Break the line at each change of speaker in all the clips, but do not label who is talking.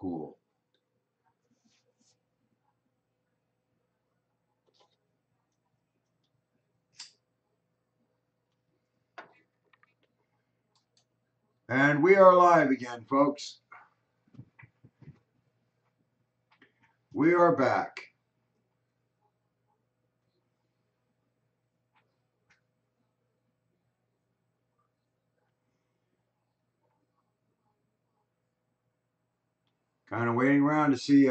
cool. And we are live again, folks. We are back. Kind of waiting around to see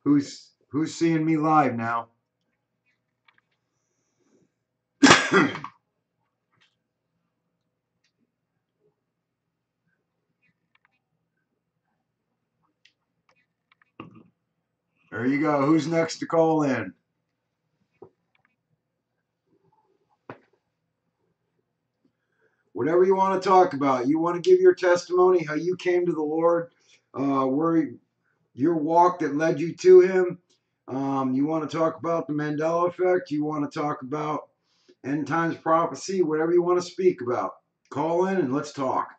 who's seeing me live now. There you go. Who's next to call in? Whatever you want to talk about. You want to give your testimony, how you came to the Lord, where your walk that led you to Him. You want to talk about the Mandela effect. You want to talk about end times prophecy. Whatever you want to speak about. Call in and let's talk.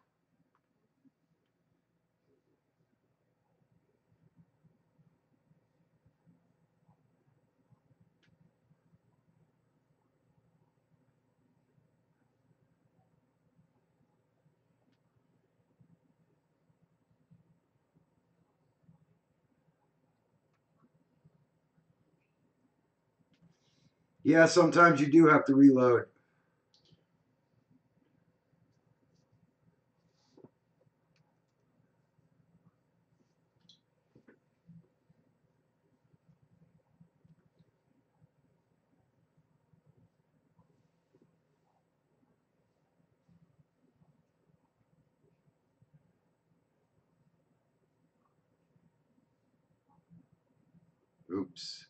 Yeah, sometimes you do have to reload. Oops.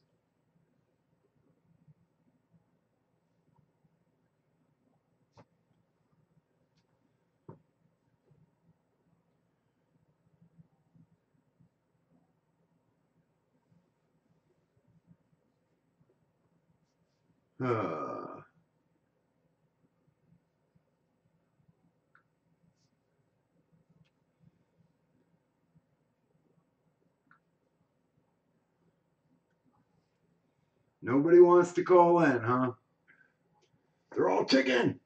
Nobody wants to call in, huh? They're all chicken.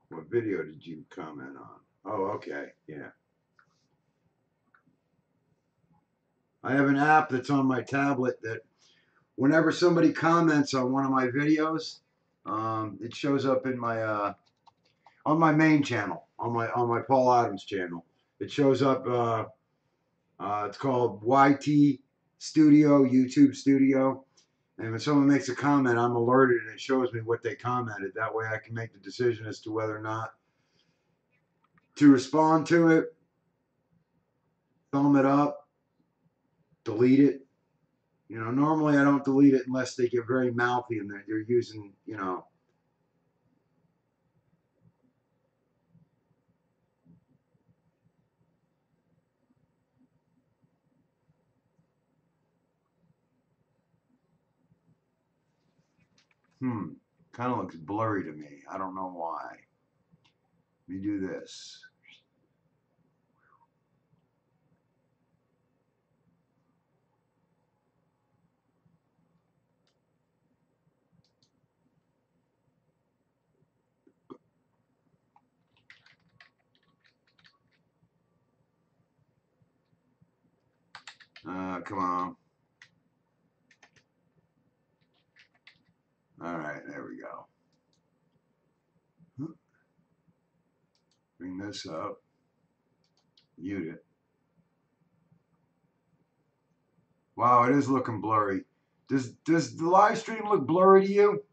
What video did you comment on? Oh, okay. Yeah. I have an app that's on my tablet that whenever somebody comments on one of my videos, it shows up in my on my main channel, on my Paul Adams channel. It shows up. It's called YT Studio, YouTube Studio. And when someone makes a comment, I'm alerted and it shows me what they commented. That way I can make the decision as to whether or not to respond to it, thumb it up, delete it. You know, normally I don't delete it unless they get very mouthy and they're using, you know. Kind of looks blurry to me. I don't know why. Let me do this. Come on. All right, there we go. Bring this up. Mute it. Wow, it is looking blurry. Does the live stream look blurry to you?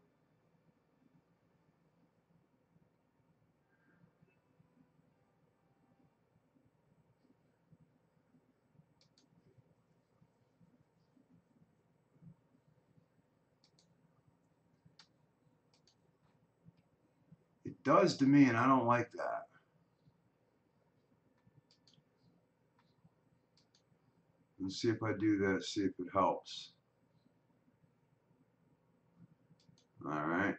It does to me, and I don't like that. Let's see if I do this, see if it helps. All right.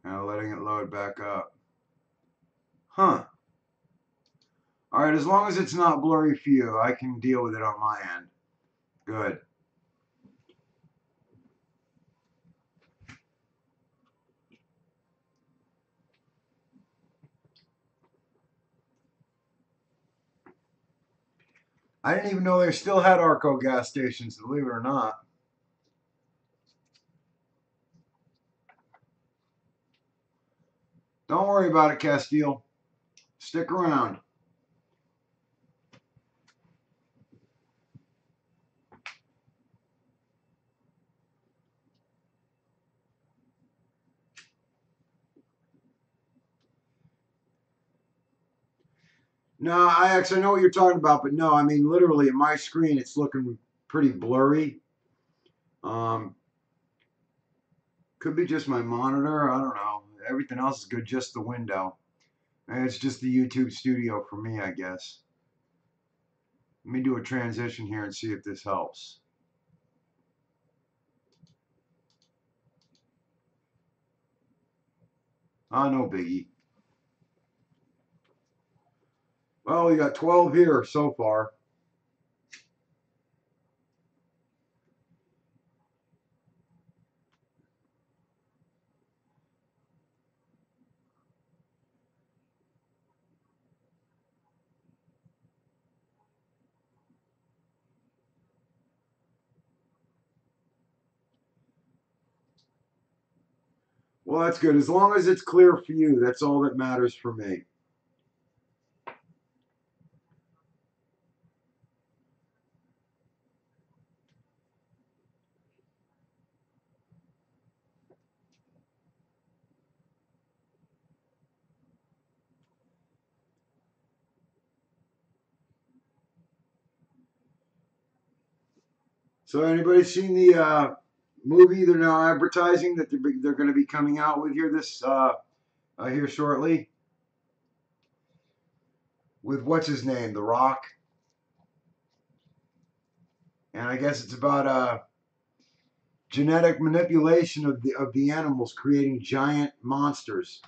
Now letting it load back up. Huh. All right, as long as it's not blurry for you, I can deal with it on my end. Good. I didn't even know they still had Arco gas stations, believe it or not. Don't worry about it, Castile. Stick around. No, I actually know what you're talking about, but no, I mean literally in my screen it's looking pretty blurry. Um, could be just my monitor. I don't know. Everything else is good, just the window. And it's just the YouTube studio for me, I guess. Let me do a transition here and see if this helps. Ah, no biggie. Well, we got 12 here so far. Well, that's good. As long as it's clear for you, that's all that matters for me. So, anybody seen the movie they're now advertising that they're going to be coming out with here here shortly? With what's his name, The Rock, and I guess it's about genetic manipulation of the animals, creating giant monsters,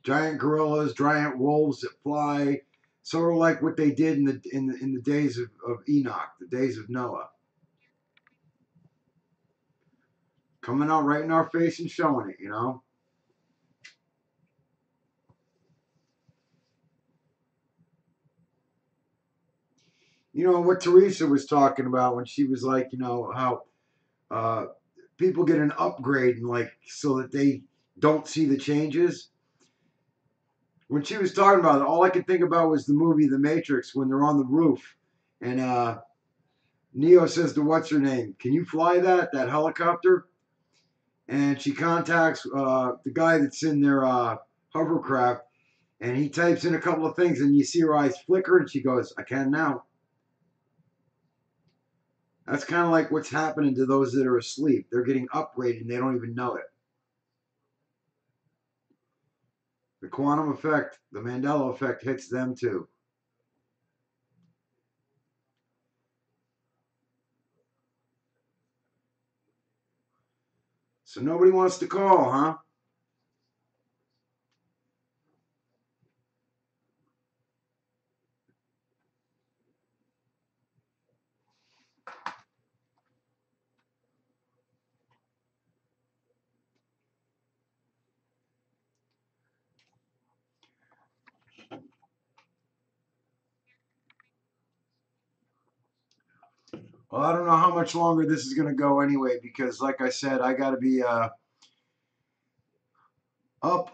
giant gorillas, giant wolves that fly, sort of like what they did in the days of Enoch, the days of Noah, coming out right in our face and showing it, you know. You know what Teresa was talking about when she was like, you know, how uh, people get an upgrade and like so that they don't see the changes. When she was talking about it, all I could think about was the movie The Matrix when they're on the roof and Neo says to what's her name, "Can you fly that helicopter?" And she contacts the guy that's in their hovercraft, and he types in a couple of things, and you see her eyes flicker, and she goes, "I can now." That's kind of like what's happening to those that are asleep. They're getting upgraded, and they don't even know it. The quantum effect, the Mandela effect, hits them too. So nobody wants to call, huh? Well, I don't know how much longer this is going to go anyway, because like I said, I got to be up,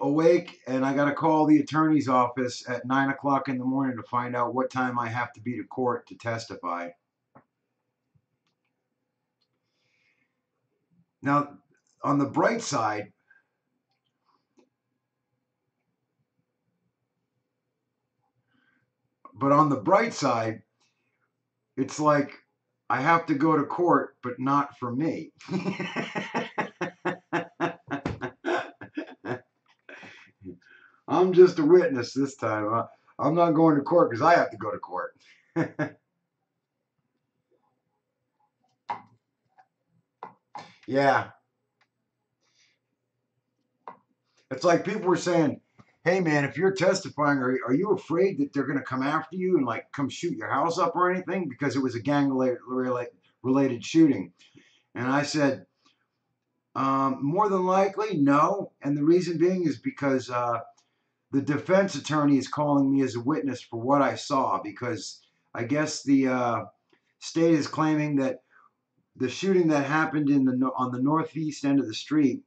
awake, and I got to call the attorney's office at 9 o'clock in the morning to find out what time I have to be to court to testify. Now, on the bright side, but on the bright side, it's like I have to go to court, but not for me. I'm just a witness this time. I'm not going to court because I have to go to court. Yeah. It's like people were saying, hey man, if you're testifying, are you afraid that they're going to come after you and like come shoot your house up or anything? Because it was a gang related shooting. And I said, more than likely, no. And the reason being is because the defense attorney is calling me as a witness for what I saw, because I guess the state is claiming that the shooting that happened on the northeast end of the street,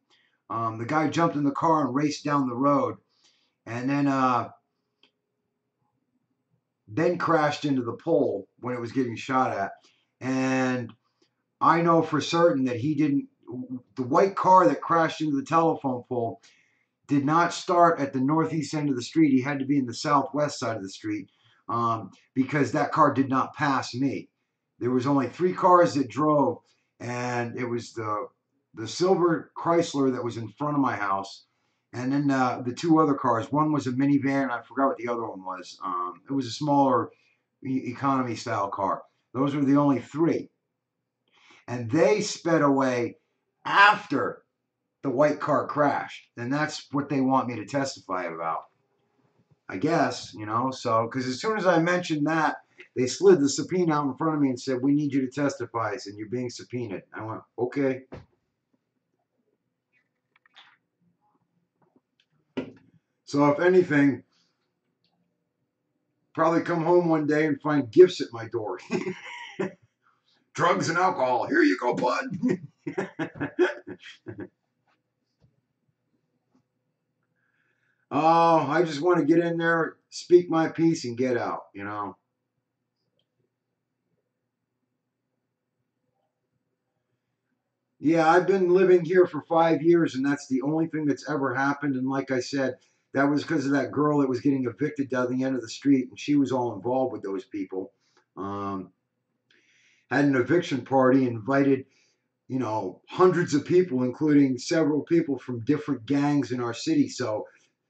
the guy jumped in the car and raced down the road, and then crashed into the pole when it was getting shot at. And I know for certain that he didn't. The white car that crashed into the telephone pole did not start at the northeast end of the street. He had to be in the southwest side of the street, because that car did not pass me. There was only 3 cars that drove, and it was the silver Chrysler that was in front of my house, and then the 2 other cars. One was a minivan. I forgot what the other one was. It was a smaller economy style car. Those were the only 3, and they sped away after the white car crashed, and that's what they want me to testify about, I guess, so, because as soon as I mentioned that, they slid the subpoena out in front of me and said, we need you to testify, and you're being subpoenaed. I went, okay. So if anything, probably come home one day and find gifts at my door. Drugs and alcohol. Here you go, bud. Oh, I just want to get in there, speak my piece, and get out. Yeah, I've been living here for 5 years, and that's the only thing that's ever happened. And like I said, that was because of that girl that was getting evicted down the end of the street, and she was all involved with those people. Um, had an eviction party, invited, hundreds of people, including several people from different gangs in our city. So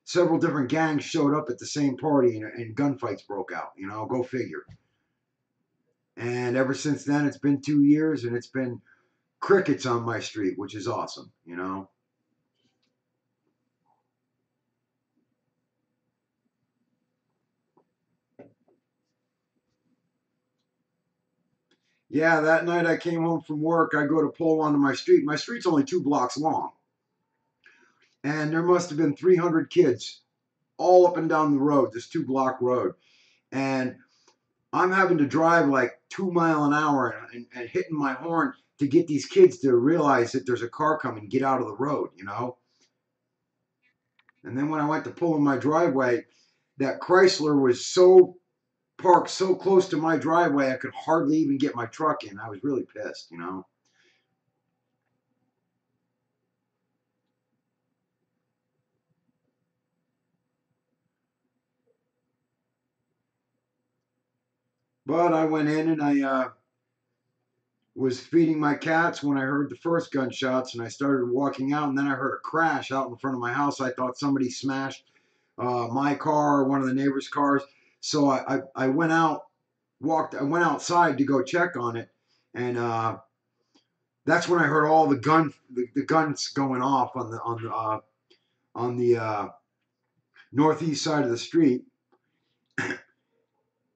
several different gangs showed up at the same party, and gunfights broke out. Go figure. And ever since then, it's been 2 years, and it's been crickets on my street, which is awesome. Yeah, that night I came home from work. I go to pull onto my street. My street's only 2 blocks long, and there must have been 300 kids all up and down the road, this 2 block road. And I'm having to drive like 2 mile an hour, and hitting my horn to get these kids to realize that there's a car coming, get out of the road. And then when I went to pull in my driveway, that Chrysler was so parked so close to my driveway, I could hardly even get my truck in. I was really pissed. But I went in, and I was feeding my cats when I heard the first gunshots, and I started walking out, and then I heard a crash out in front of my house. I thought somebody smashed my car or one of the neighbors' cars. So I went out, I went outside to go check on it, and that's when I heard all the guns going off on the northeast side of the street.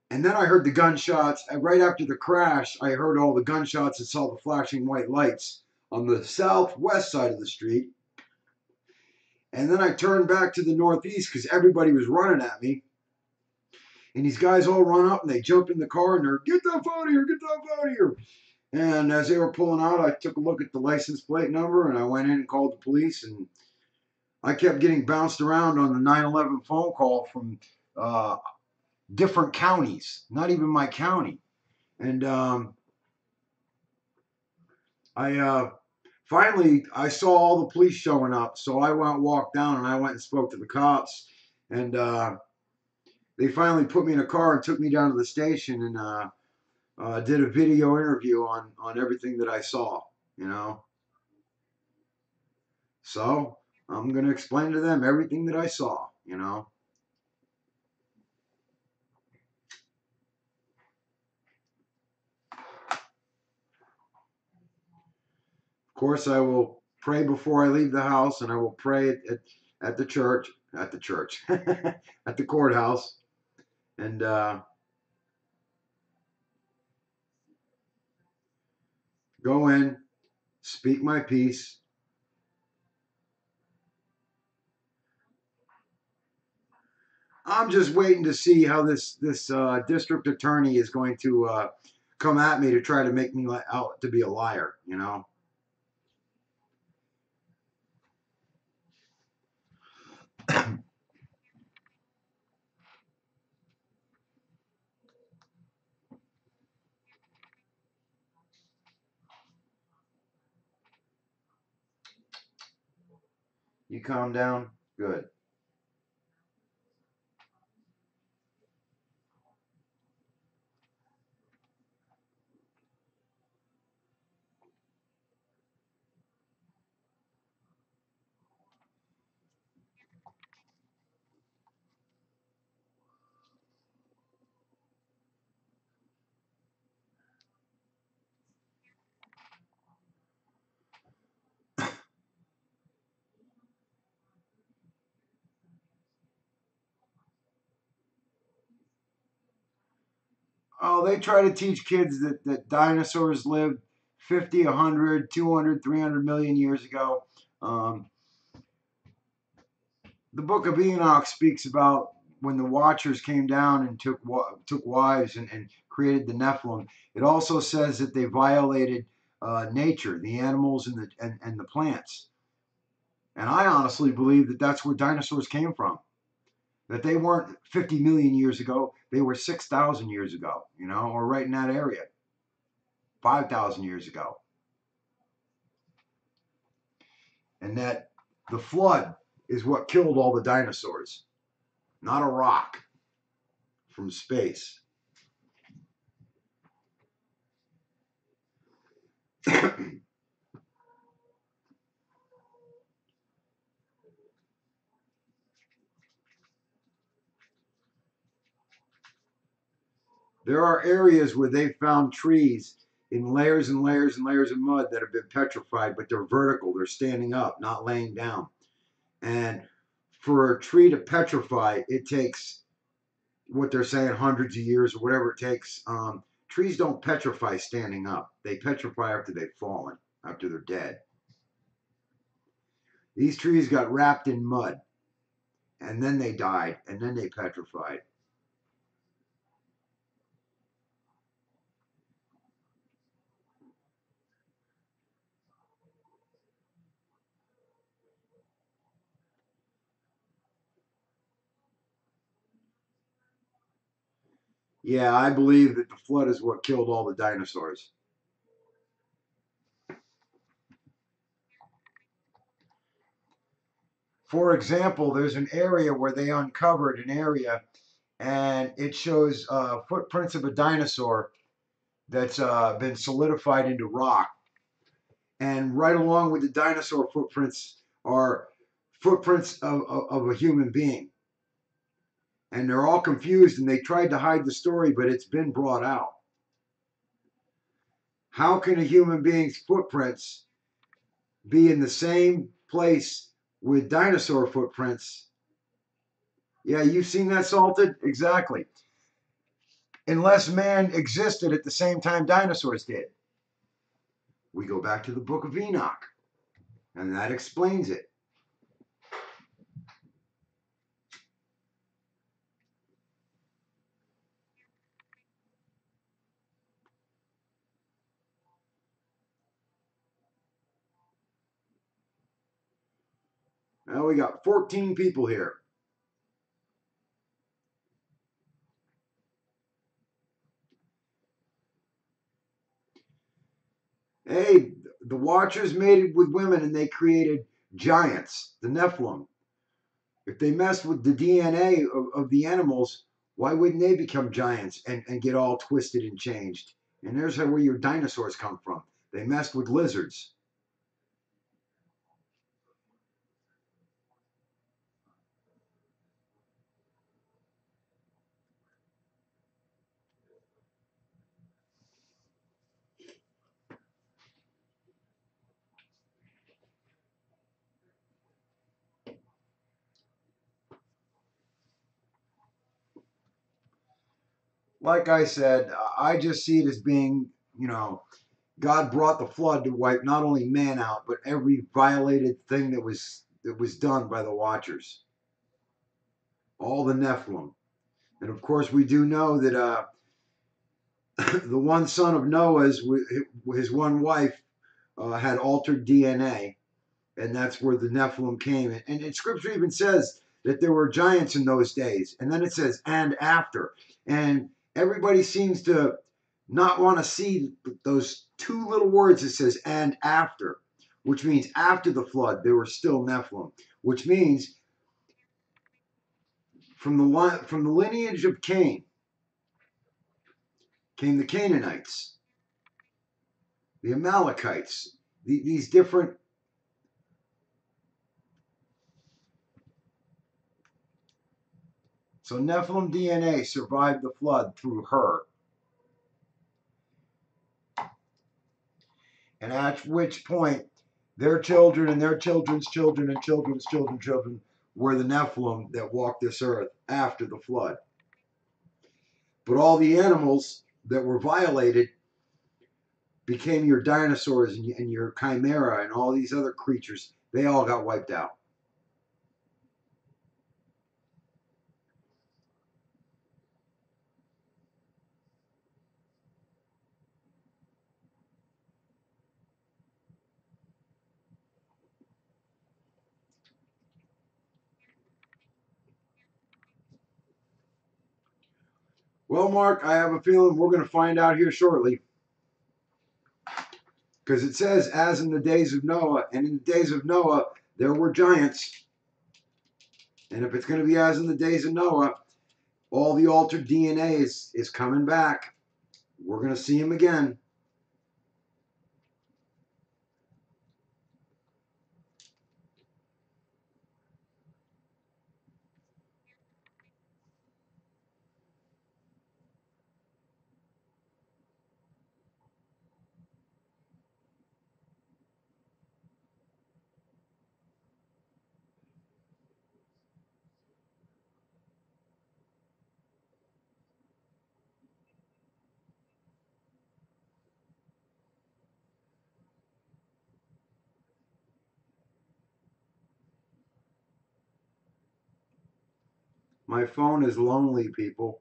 And then I heard the gunshots. And right after the crash, I heard all the gunshots and saw the flashing white lights on the southwest side of the street. And then I turned back to the northeast because everybody was running at me. And these guys all run up and they jump in the car and they're, get the fuck out of here, get the fuck out of here. And as they were pulling out, I took a look at the license plate number and I went in and called the police. And I kept getting bounced around on the 911 phone call from uh, different counties, not even my county. And I finally I saw all the police showing up, so I walked down and I went and spoke to the cops, and they finally put me in a car and took me down to the station, and did a video interview on everything that I saw, you know. So I'm going to explain to them everything that I saw, you know. Of course, I will pray before I leave the house, and I will pray at the church, at the courthouse, and go in, speak my piece. I'm just waiting to see how this district attorney is going to come at me to try to make me out to be a liar. You know. You calm down. Good. Oh, they try to teach kids that dinosaurs lived 50, 100, 200, 300 million years ago. Um, the Book of Enoch speaks about when the Watchers came down and took wives and created the Nephilim. It also says that they violated nature, the animals and the plants. And I honestly believe that that's where dinosaurs came from. That they weren't 50 million years ago; they were 6,000 years ago, you know, or right in that area, 5,000 years ago. And that the flood is what killed all the dinosaurs, not a rock from space. There are areas where they found trees in layers and layers and layers of mud that have been petrified, but they're vertical, they're standing up, not laying down. And for a tree to petrify, it takes what they're saying hundreds of years or whatever it takes. Trees don't petrify standing up, they petrify after they've fallen, after they're dead. These trees got wrapped in mud and then they died and then they petrified. Yeah, I believe that the flood is what killed all the dinosaurs. For example, there's an area where they uncovered an area and it shows footprints of a dinosaur that's been solidified into rock. And right along with the dinosaur footprints are footprints of a human being. And they're all confused and they tried to hide the story, but it's been brought out. How can a human being's footprints be in the same place with dinosaur footprints? Yeah, you've seen that, Salted? Exactly. Unless man existed at the same time dinosaurs did. We go back to the Book of Enoch, and that explains it. Now we got 14 people here. Hey, the Watchers mated with women and they created giants, the Nephilim. If they messed with the DNA of the animals, why wouldn't they become giants and get all twisted and changed? And there's where your dinosaurs come from. They messed with lizards. Like I said, I just see it as being, God brought the flood to wipe not only man out, but every violated thing that was done by the Watchers, all the Nephilim. And of course, we do know that the one son of Noah's, his one wife, had altered DNA, and that's where the Nephilim came. And Scripture even says that there were giants in those days, and then it says "and after," and everybody seems to not want to see those two little words. It says "and after," which means after the flood there were still Nephilim, which means from the lineage of Cain came the Canaanites, the Amalekites, these different. So Nephilim DNA survived the flood through her, and at which point their children and their children's children and children's children were the Nephilim that walked this earth after the flood. But all the animals that were violated became your dinosaurs and your chimera and all these other creatures. They all got wiped out. Well, Mark, I have a feeling we're going to find out here shortly. Because it says, as in the days of Noah, and in the days of Noah, there were giants. And if it's going to be as in the days of Noah, all the altered DNA is coming back. We're going to see him again. My phone is lonely, people.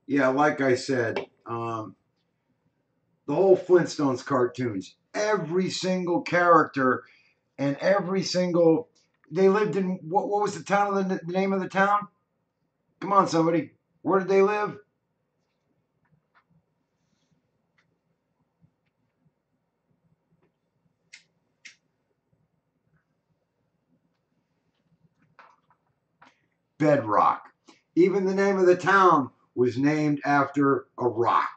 Yeah, like I said, the whole Flintstones cartoons, every single character and every single. They lived in what was the town of the name of the town? Come on, somebody. Where did they live? Bedrock. Even the name of the town was named after a rock.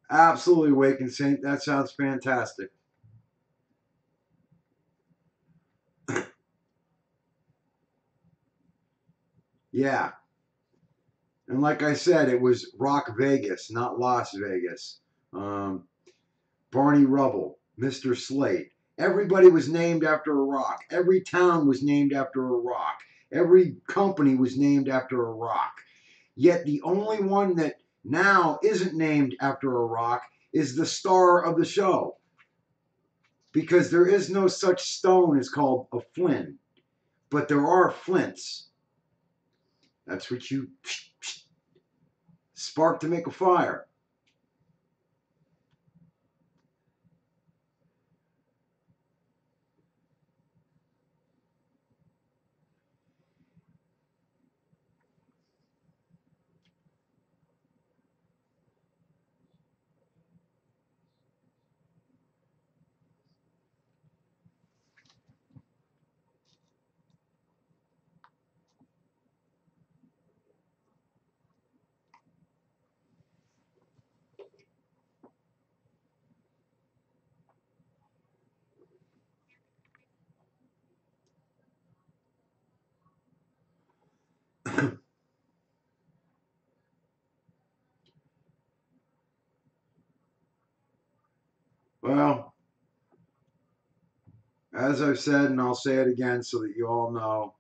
Absolutely, Awakened Saint. That sounds fantastic. Yeah. And like I said, it was Rock Vegas, not Las Vegas. Um, Barney Rubble, Mr. Slate. Everybody was named after a rock. Every town was named after a rock. Every company was named after a rock. Yet the only one that now isn't named after a rock is the star of the show. Because there is no such stone as called a flint, but there are flints. That's what you spark to make a fire. Well, as I've said, and I'll say it again so that you all know,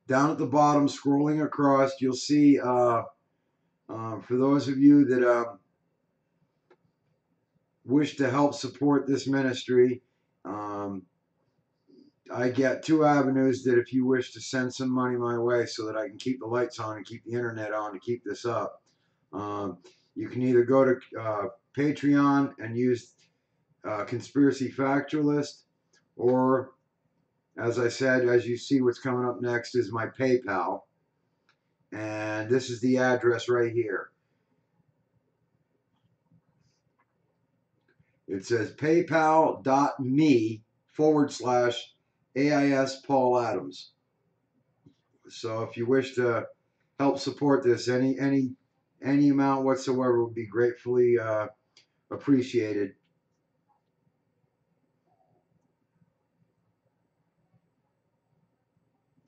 down at the bottom, scrolling across, you'll see, for those of you that wish to help support this ministry, um, I get two avenues that if you wish to send some money my way so that I can keep the lights on and keep the internet on to keep this up. Um, you can either go to Patreon and use Conspiracy Factualist, or as I said, as you see, what's coming up next is my PayPal. And this is the address right here. It says paypal.me/AIS Paul Adams. So if you wish to help support this, any amount whatsoever would be gratefully appreciated.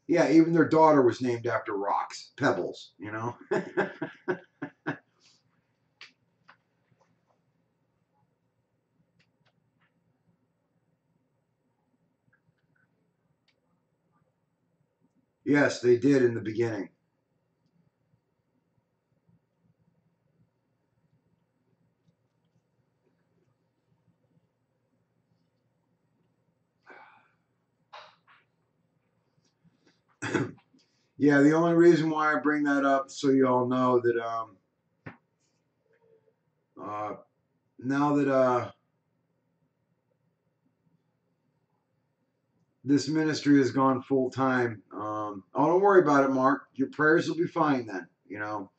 Yeah, even their daughter was named after rocks, pebbles, you know. Yes, they did in the beginning. Yeah, the only reason why I bring that up so you all know that uh, now that this ministry has gone full time, oh, don't worry about it, Mark. Your prayers will be fine then, you know.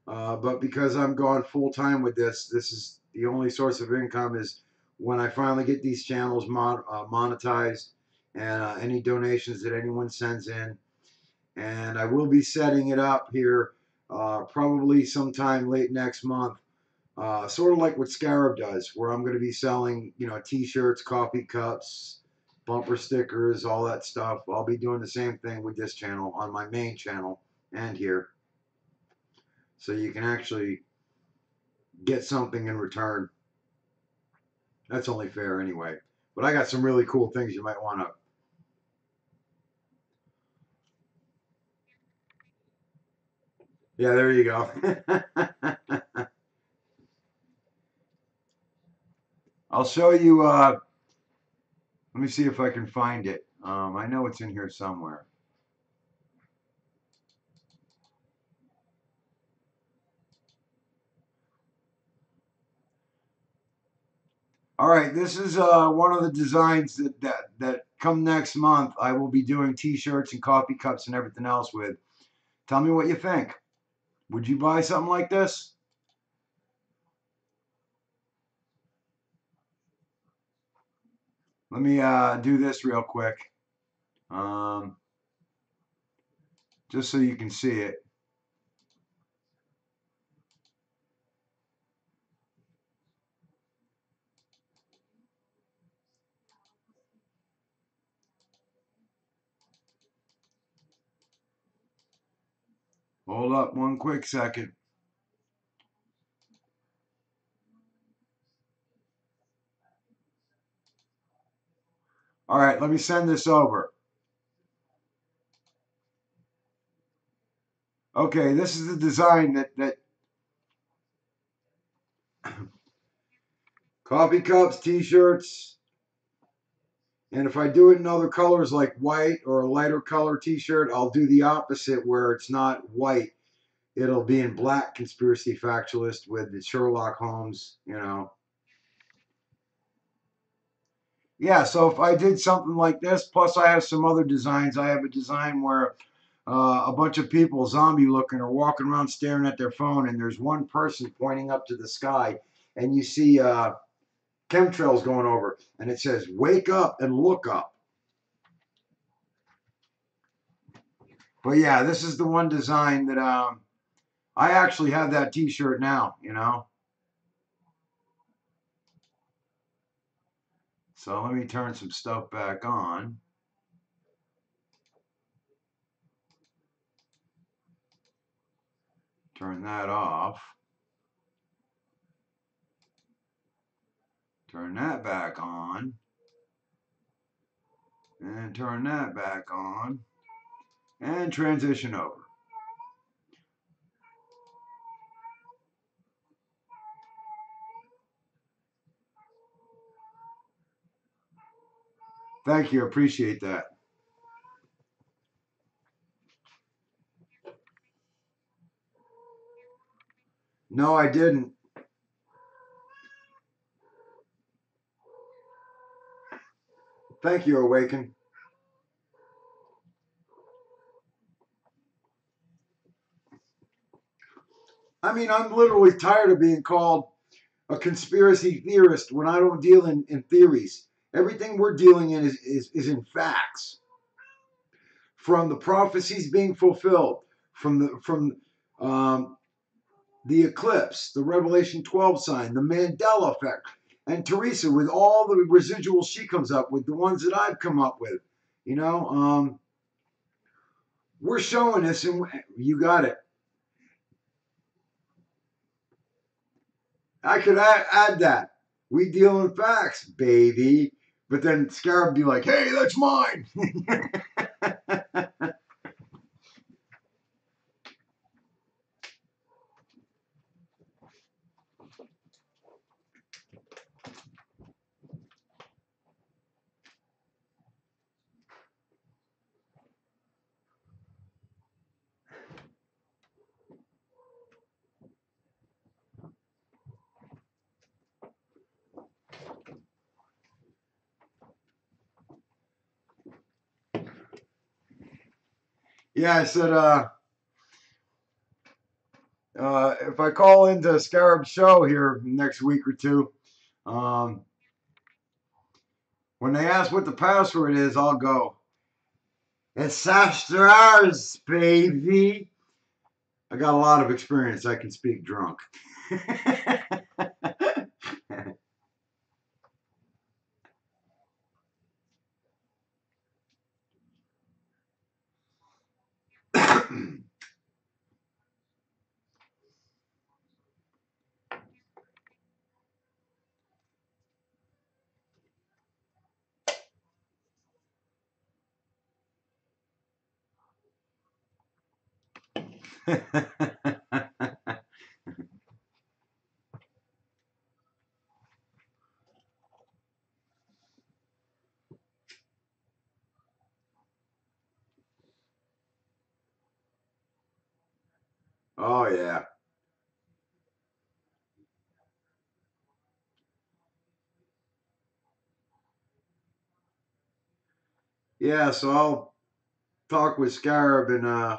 But because I'm gone full time with this, this is the only source of income is when I finally get these channels monetized, and any donations that anyone sends in. And I will be setting it up here probably sometime late next month, sort of like what Scarab does, where I'm going to be selling, you know, T-shirts, coffee cups, bumper stickers, all that stuff. I'll be doing the same thing with this channel on my main channel and here, so you can actually get something in return. That's only fair anyway. But I got some really cool things you might want to. Yeah, there you go. I'll show you. Let me see if I can find it. I know it's in here somewhere. All right, this is one of the designs that come next month. I will be doing T-shirts and coffee cups and everything else with. Tell me what you think. Would you buy something like this? Let me do this real quick, um, just so you can see it. Hold up one quick second. All right, let me send this over. Okay, this is the design that coffee cups, T-shirts, and if I do it in other colors like white or a lighter color T-shirt, I'll do the opposite where it's not white. It'll be in black, Conspiracy Factualist with the Sherlock Holmes, you know. Yeah, so if I did something like this, plus I have some other designs. I have a design where a bunch of people, zombie looking, are walking around staring at their phone, and there's one person pointing up to the sky, and you see chemtrails going over, and it says, "Wake up and look up." But yeah, this is the one design that I actually have that T-shirt now, you know. So let me turn some stuff back on. Turn that off. Turn that back on. And turn that back on. And transition over. Thank you. Appreciate that. No, I didn't. Thank you, Awaken. I mean, I'm literally tired of being called a conspiracy theorist when I don't deal in theories. Everything we're dealing in is in facts. From the prophecies being fulfilled, from the eclipse, the Revelation 12 sign, the Mandela effect, and Teresa with all the residuals she comes up with, the ones that I've come up with. You know, we're showing this, and you got it. I could add that. We deal in facts, baby. But then Scarab be like, hey, that's mine. Yeah, I said, if I call into Scarab's show here next week or two, um, when they ask what the password is, I'll go, it's after hours, baby. I got a lot of experience. I can speak drunk. Oh, yeah. Yeah, so I'll talk with Scarab and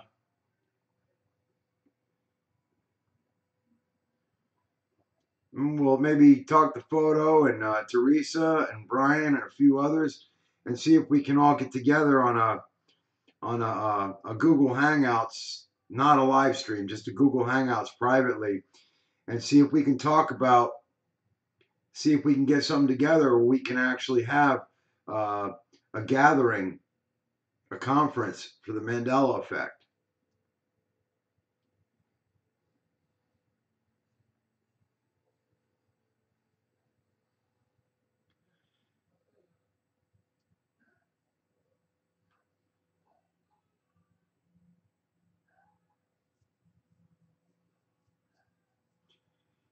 we'll maybe talk to Photo and Teresa and Brian and a few others and see if we can all get together on a Google Hangouts, not a live stream, just a Google Hangouts privately, and see if we can talk about, see if we can get something together where we can actually have uh, a gathering, a conference for the Mandela effect.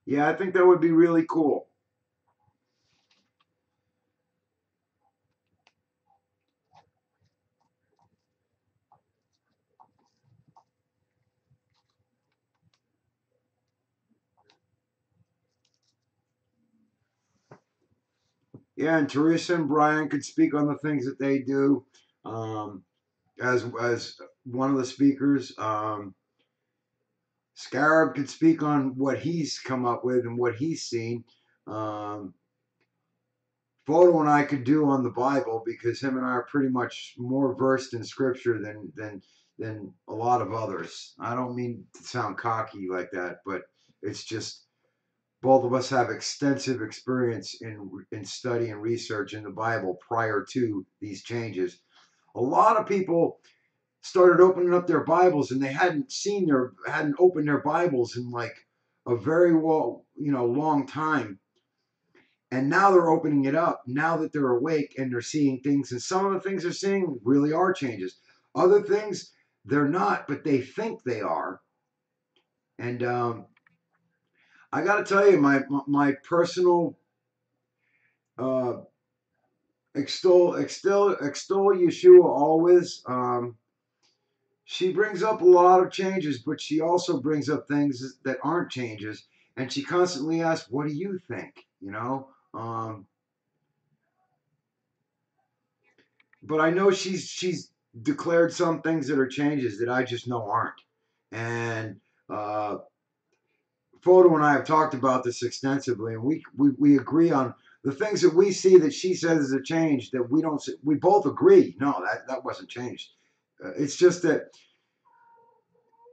Yeah, I think that would be really cool. Yeah, and Teresa and Brian could speak on the things that they do um, as one of the speakers. Scarab could speak on what he's come up with and what he's seen. Um, Photo and I could do on the Bible because him and I are pretty much more versed in Scripture than a lot of others. I don't mean to sound cocky like that, but it's just both of us have extensive experience in study and research in the Bible prior to these changes. A lot of people started opening up their Bibles and they hadn't opened their Bibles in like a very long time. And now they're opening it up now that they're awake and they're seeing things. And some of the things they're seeing really are changes. Other things they're not, but they think they are. And I got to tell you, my personal uh, extol Yeshua always. She brings up a lot of changes, but she also brings up things that aren't changes, and she constantly asks, "What do you think?" You know. But I know she's declared some things that are changes that I just know aren't. And uh, Photo and I have talked about this extensively, and we agree on the things that we see that she says is a change that we don't see. We both agree. No, that wasn't changed. It's just that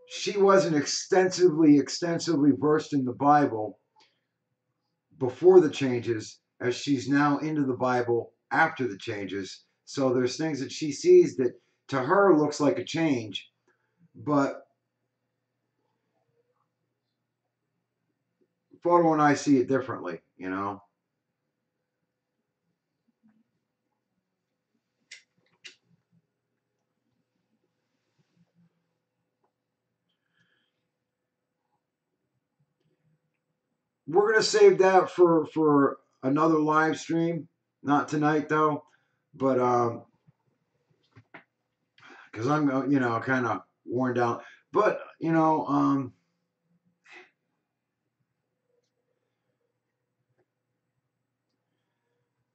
she wasn't extensively versed in the Bible before the changes, as she's now into the Bible after the changes. So there's things that she sees that to her looks like a change, but Photo and I see it differently, you know. We're gonna save that for another live stream, not tonight though, but because I'm kind of worn down. But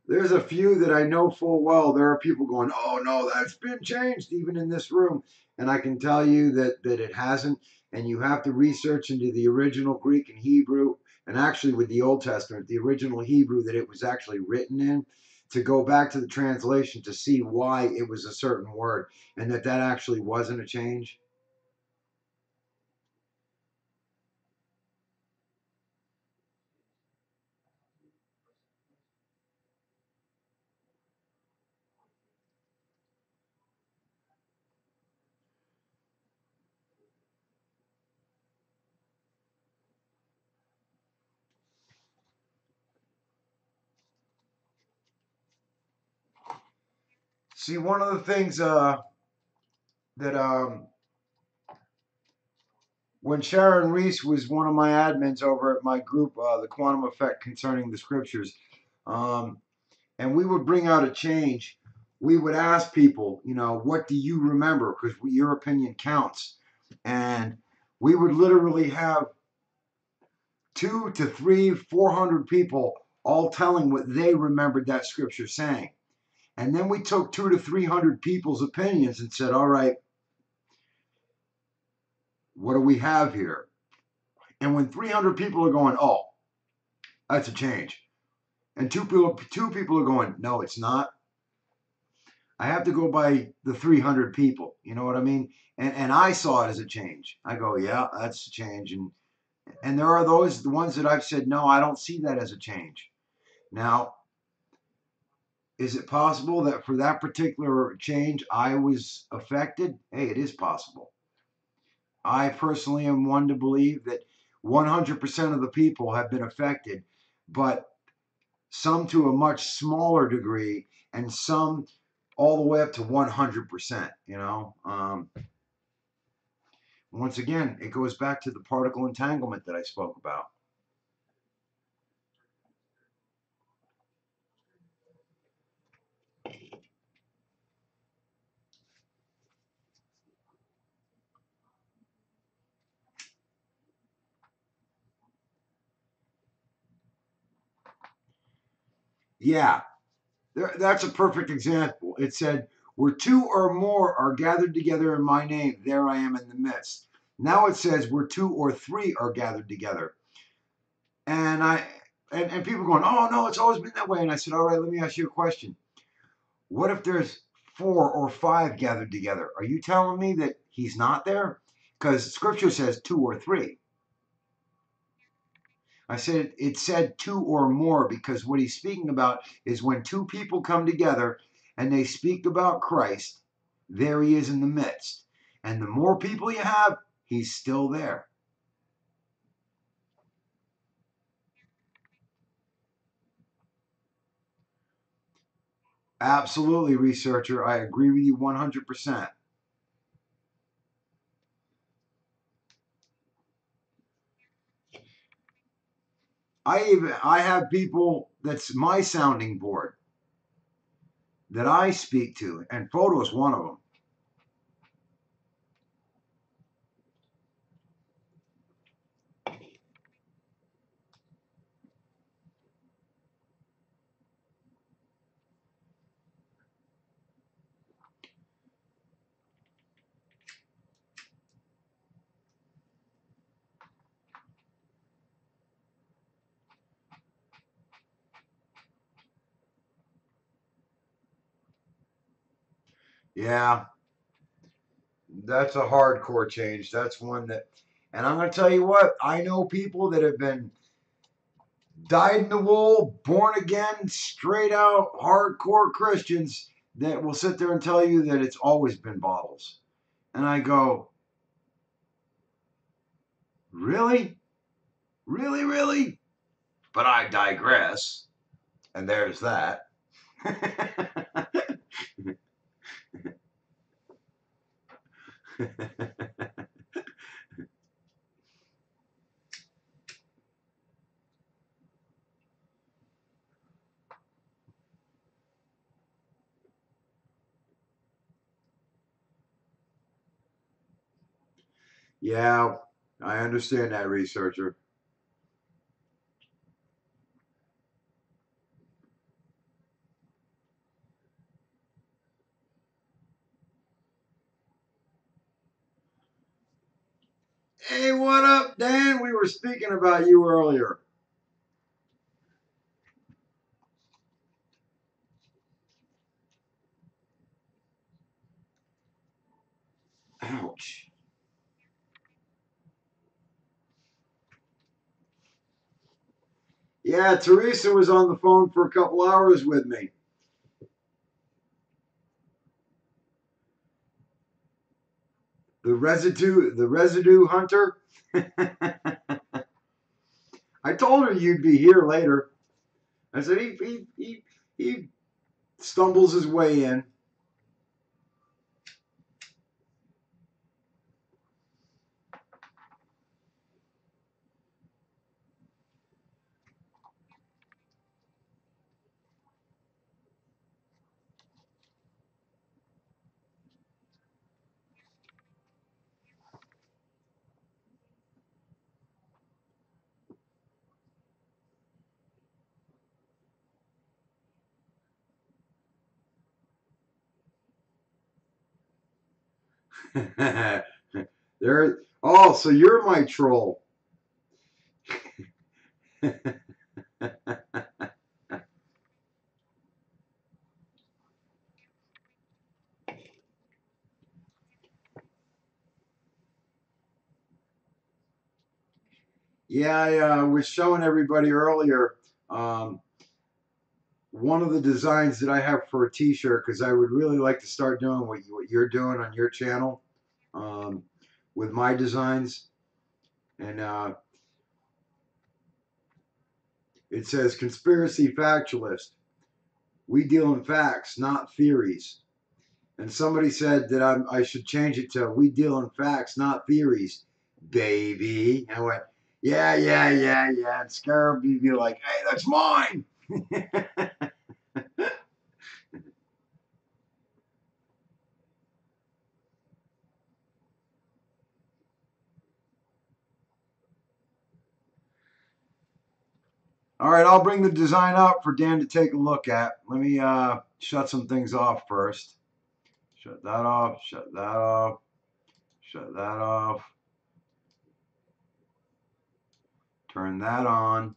there's a few that I know full well. There are people going, "Oh no, that's been changed," even in this room, and I can tell you that it hasn't. And you have to research into the original Greek and Hebrew, and actually with the Old Testament, the original Hebrew that it was actually written in, to go back to the translation to see why it was a certain word, and that actually wasn't a change. See, one of the things that when Sharon Reese was one of my admins over at my group, the Quantum Effect Concerning the Scriptures, um, and we would bring out a change, we would ask people, what do you remember? Because your opinion counts. And we would literally have two to three, 400 people all telling what they remembered that scripture saying. And then we took two to 300 people's opinions and said, all right, what do we have here? And when 300 people are going, oh, that's a change. And two people are going, no, it's not. I have to go by the 300 people. You know what I mean? And I saw it as a change. I go, yeah, that's a change. And there are those the ones that I've said, no, I don't see that as a change. Now, is it possible that for that particular change I was affected? Hey, it is possible. I personally am one to believe that 100% of the people have been affected, but some to a much smaller degree, and some all the way up to 100%. Once again, it goes back to the particle entanglement that I spoke about. Yeah, that's a perfect example. It said, where two or more are gathered together in my name, there I am in the midst. Now it says, where two or three are gathered together. And and people going, oh no, it's always been that way. And I said, all right, let me ask you a question. What if there's four or five gathered together? Are you telling me that he's not there? Because scripture says two or three. I said it said two or more because what he's speaking about is when two people come together and they speak about Christ, there he is in the midst. And the more people you have, he's still there. Absolutely, researcher. I agree with you 100%. I have people that's my sounding board that I speak to, and photo is one of them. Yeah, that's a hardcore change. That's one that, and I'm going to tell you what, I know people that have been dyed in the wool, born again, straight out hardcore Christians that will sit there and tell you that it's always been bottles. And I go, really? Really, really? But I digress. And there's that. Yeah, I understand that, researcher. Hey, what up, Dan? We were speaking about you earlier. Ouch. Yeah, Teresa was on the phone for a couple hours with me. The residue hunter. I told her you'd be here later. I said he stumbles his way in. There. Oh, so you're my troll. Yeah, I was showing everybody earlier um, one of the designs that I have for a T-shirt because I would really like to start doing what you're doing on your channel um, with my designs. And it says conspiracy factualist. We deal in facts, not theories. And somebody said that I should change it to we deal in facts, not theories, baby. I went, yeah, yeah, yeah, yeah. And Scarab would be like, hey, that's mine. All right, I'll bring the design up for Dan to take a look at. Let me shut some things off first. Shut that off, shut that off, shut that off. Turn that on.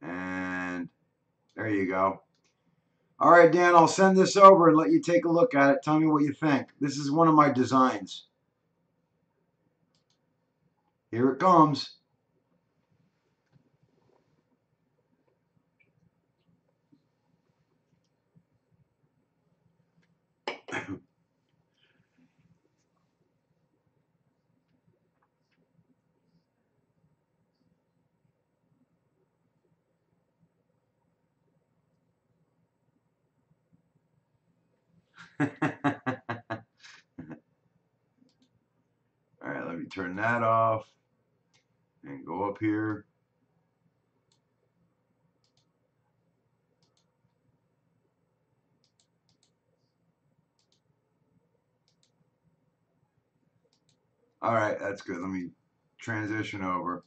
And there you go. All right, Dan, I'll send this over and let you take a look at it. Tell me what you think. This is one of my designs. Here it comes. All right, let me turn that off and go up here. All right, that's good. Let me transition over.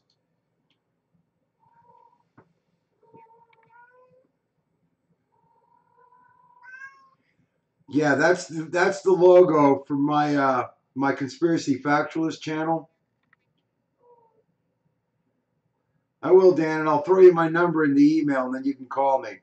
Yeah, that's the logo for my conspiracy factualist channel. I will, Dan, and I'll throw you my number in the email, and then you can call me.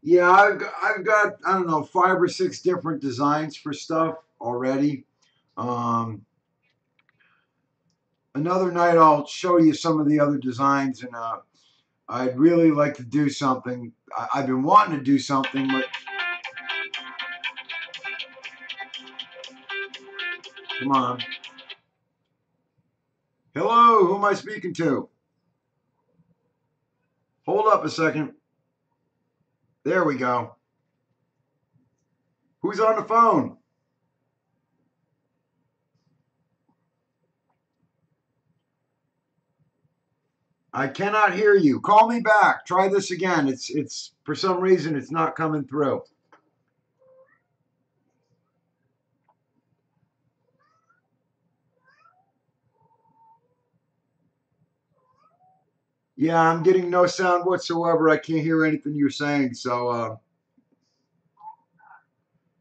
Yeah, I've got I don't know 5 or 6 different designs for stuff already. Um, another night I'll show you some of the other designs, and I'd really like to do something. I've been wanting to do something, but come on. Hello, who am I speaking to? Hold up a second. There we go. Who's on the phone? I cannot hear you. Call me back. Try this again. It's for some reason it's not coming through. Yeah, I'm getting no sound whatsoever. I can't hear anything you're saying. So,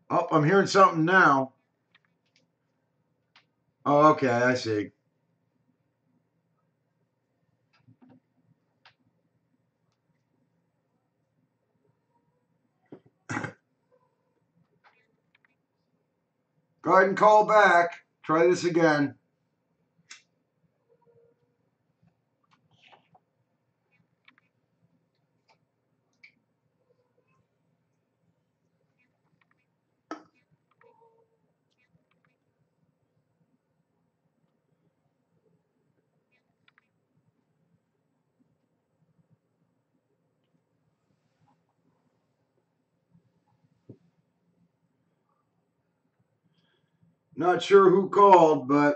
oh, I'm hearing something now. Oh, okay, I see. Go ahead and call back. Try this again. Not sure who called, but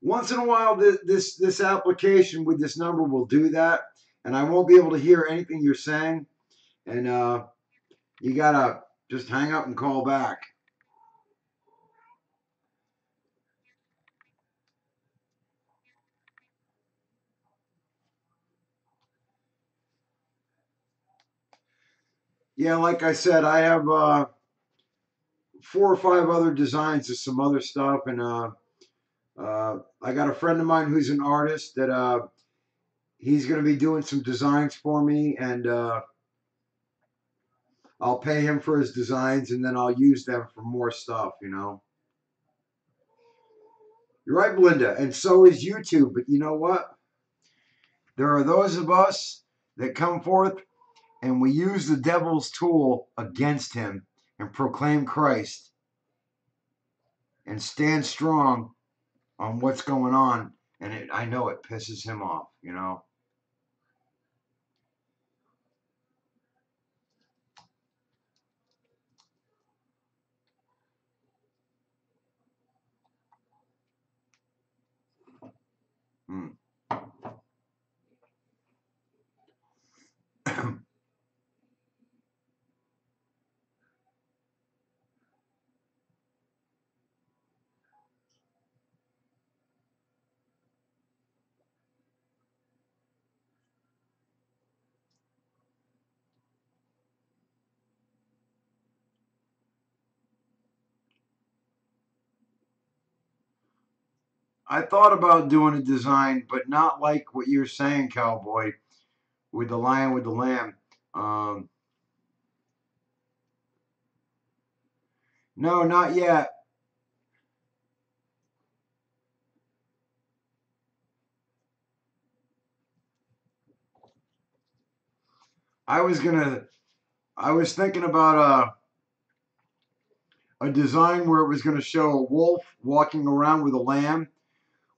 once in a while, this application with this number will do that, and I won't be able to hear anything you're saying. And you gotta just hang up and call back. Yeah, like I said, I have 4 or 5 other designs of some other stuff, and I got a friend of mine who's an artist that he's going to be doing some designs for me, and I'll pay him for his designs, and then I'll use them for more stuff. You know, you're right, Belinda, and so is YouTube. But you know what? There are those of us that come forth and we use the devil's tool against him and proclaim Christ and stand strong on what's going on. And I know it pisses him off, you know. Hmm. I thought about doing a design, but not like what you're saying, Cowboy, with the lion with the lamb. Um, no, not yet. I was gonna. I was thinking about a design where it was going to show a wolf walking around with a lamb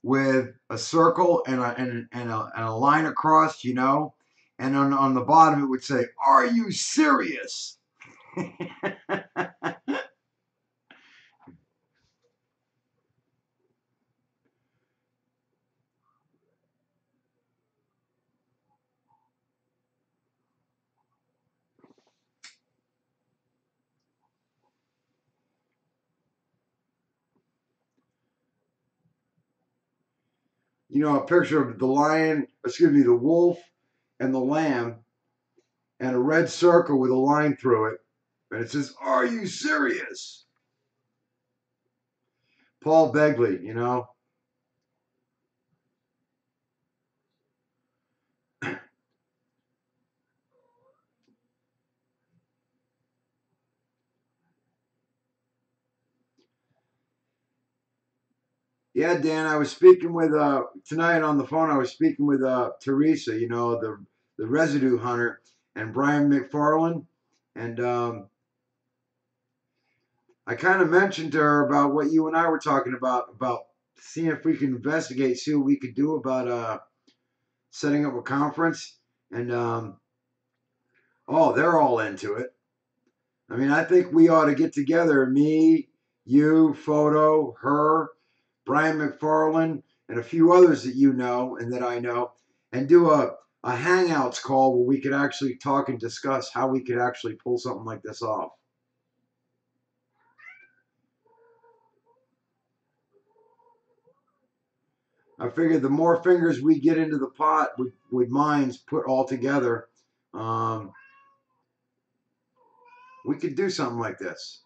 with a circle and a line across, you know, and on the bottom it would say, "Are you serious?" You know, a picture of the lion, excuse me, the wolf and the lamb, and a red circle with a line through it, and it says, "Are you serious?" Paul Begley, you know. Yeah, Dan, I was speaking with tonight on the phone. I was speaking with Teresa, you know, the residue hunter, and Brian McFarland, and I kind of mentioned to her about what you and I were talking about seeing if we can investigate, see what we could do about setting up a conference, and oh, they're all into it. I mean, I think we ought to get together, me, you, Photo, her, Brian McFarland, and a few others that you know and that I know, and do a Hangouts call where we could actually talk and discuss how we could actually pull something like this off. I figured the more fingers we get into the pot with minds put all together, um, we could do something like this.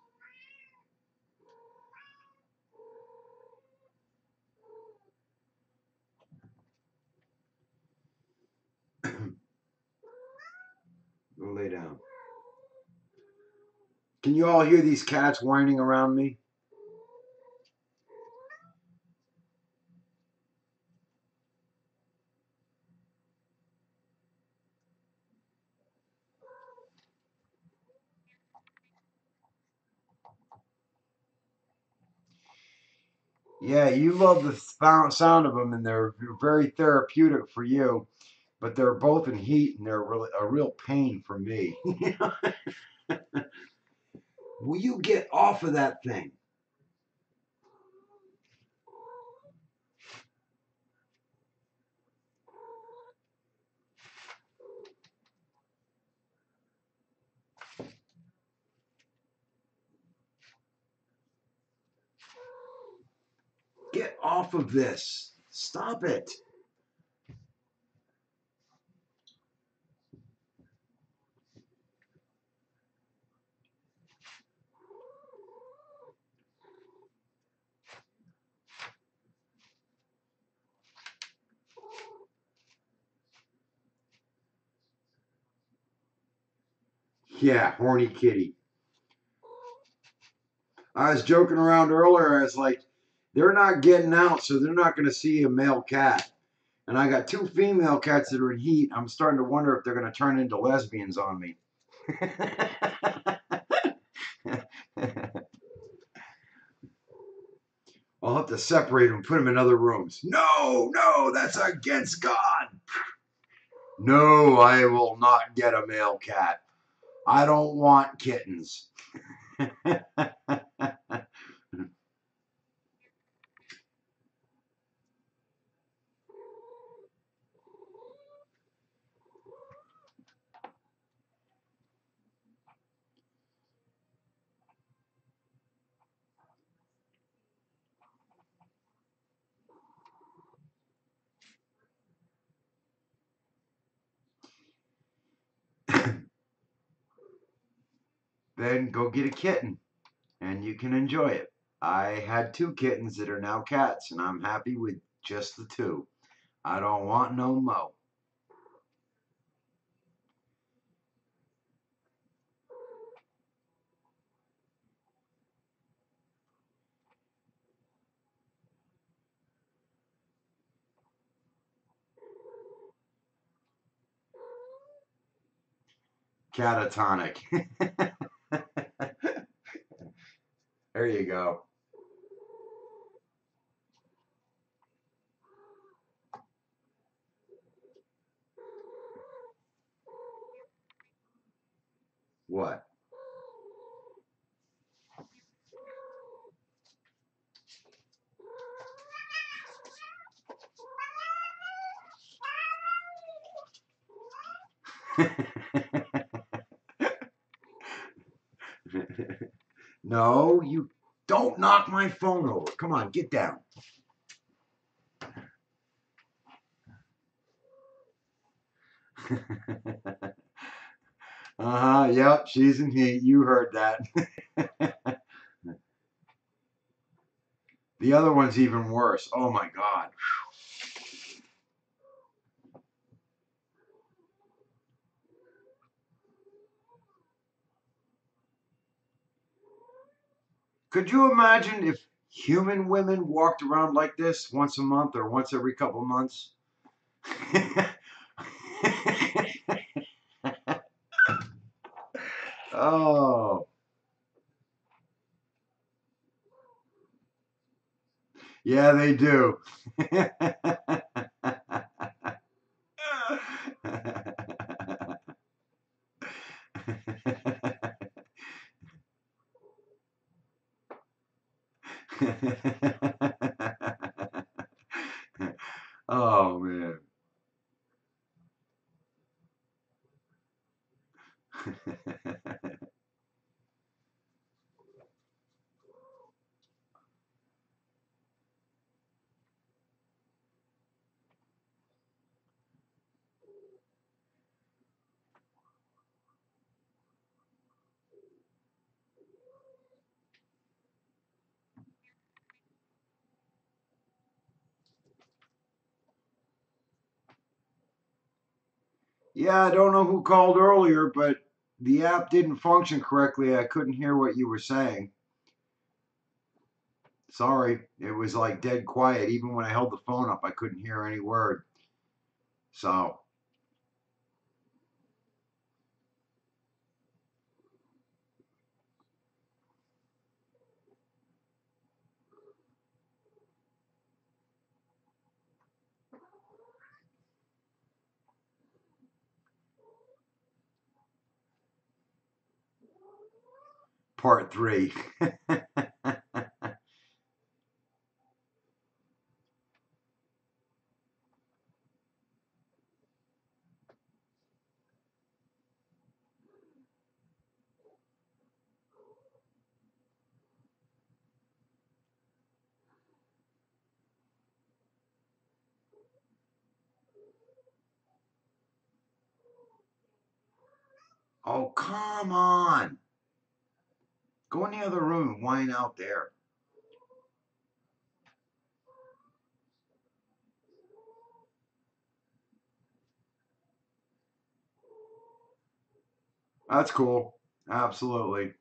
Go lay down. Can you all hear these cats whining around me? Yeah, you love the sound of them, and they're very therapeutic for you. But they're both in heat, and they're really a real pain for me. Will you get off of that thing? Get off of this. Stop it. Yeah, horny kitty. I was joking around earlier. I was like, they're not getting out, so they're not going to see a male cat. And I got two female cats that are in heat. I'm starting to wonder if they're going to turn into lesbians on me. I'll have to separate them and put them in other rooms. No, no, that's against God. No, I will not get a male cat. I don't want kittens. Then go get a kitten and you can enjoy it. I had two kittens that are now cats, and I'm happy with just the two. I don't want no mo. Catatonic. There you go. What? No, you don't knock my phone over. Come on, get down. Uh-huh, yep, she's in heat. You heard that. The other one's even worse. Oh my God. Could you imagine if human women walked around like this once a month or once every couple months? Oh, yeah, they do. Oh man. Yeah, I don't know who called earlier, but the app didn't function correctly. I couldn't hear what you were saying. Sorry, it was like dead quiet. Even when I held the phone up, I couldn't hear any word. So, part three. Oh, come on. Go in the other room and whine out there. That's cool. Absolutely.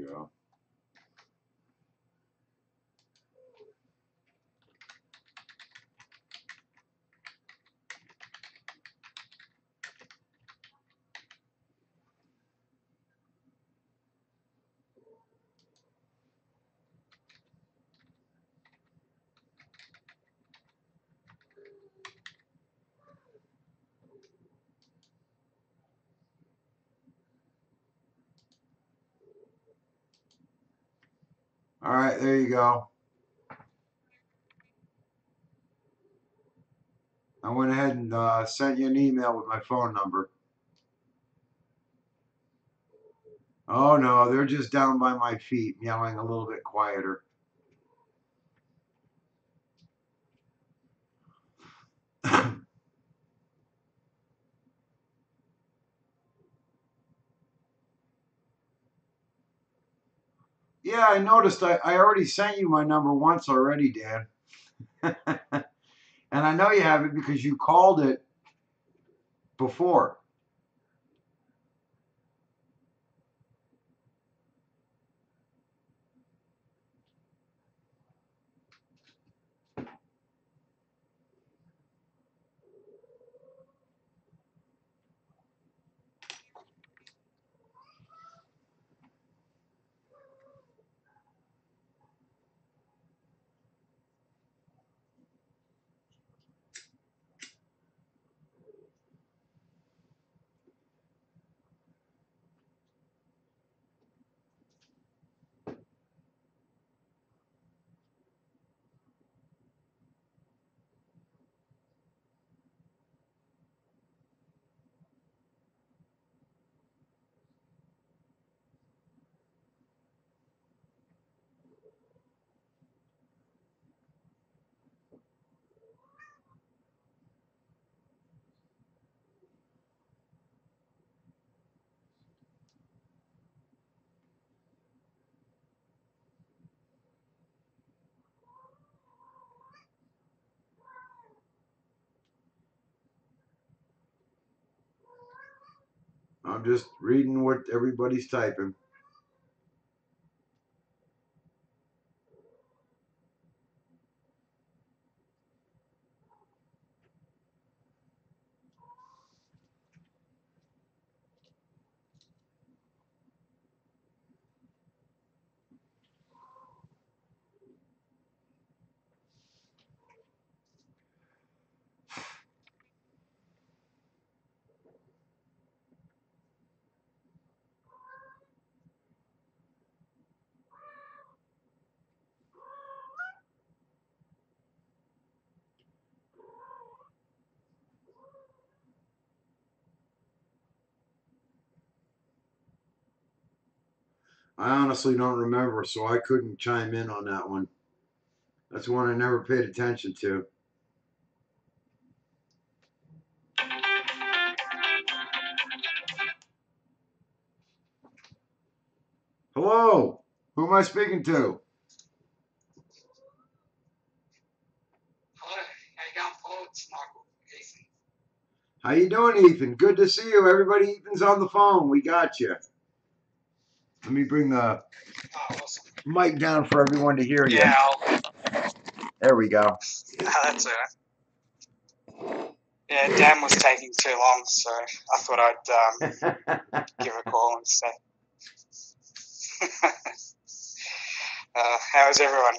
go. All right, there you go. I went ahead and sent you an email with my phone number. Oh no, they're just down by my feet, yelling a little bit quieter. Yeah, I noticed I already sent you my number once already, Dan. And I know you have it because you called it before. I'm just reading what everybody's typing. I honestly don't remember, so I couldn't chime in on that one. That's one I never paid attention to. Hello, who am I speaking to?
Hello, how you going, Paul? It's Michael, Ethan.
How you doing, Ethan? Good to see you. Everybody, Ethan's on the phone. We got you. Let me bring the
Oh, awesome.
mic down for everyone to hear you.
Yeah,
There we go.
that's all right. Yeah, Dan was taking too long, so I thought I'd give a call and say. How's everyone?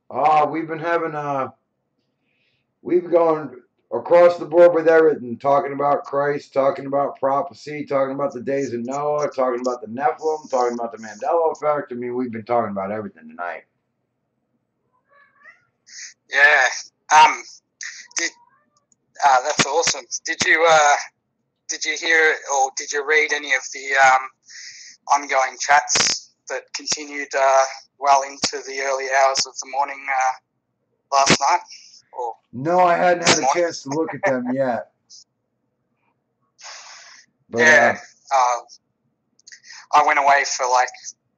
Oh, we've gone across the board with everything, talking about Christ, talking about prophecy, talking about the days of Noah, talking about the Nephilim, talking about the Mandela effect. I mean, we've been talking about everything tonight.
Yeah. Did that's awesome. Did you hear or did you read any of the ongoing chats that continued well into the early hours of the morning last night? Or
No, I hadn't had
this
a
morning?
chance to look at them yet. But
Yeah. I went away for like,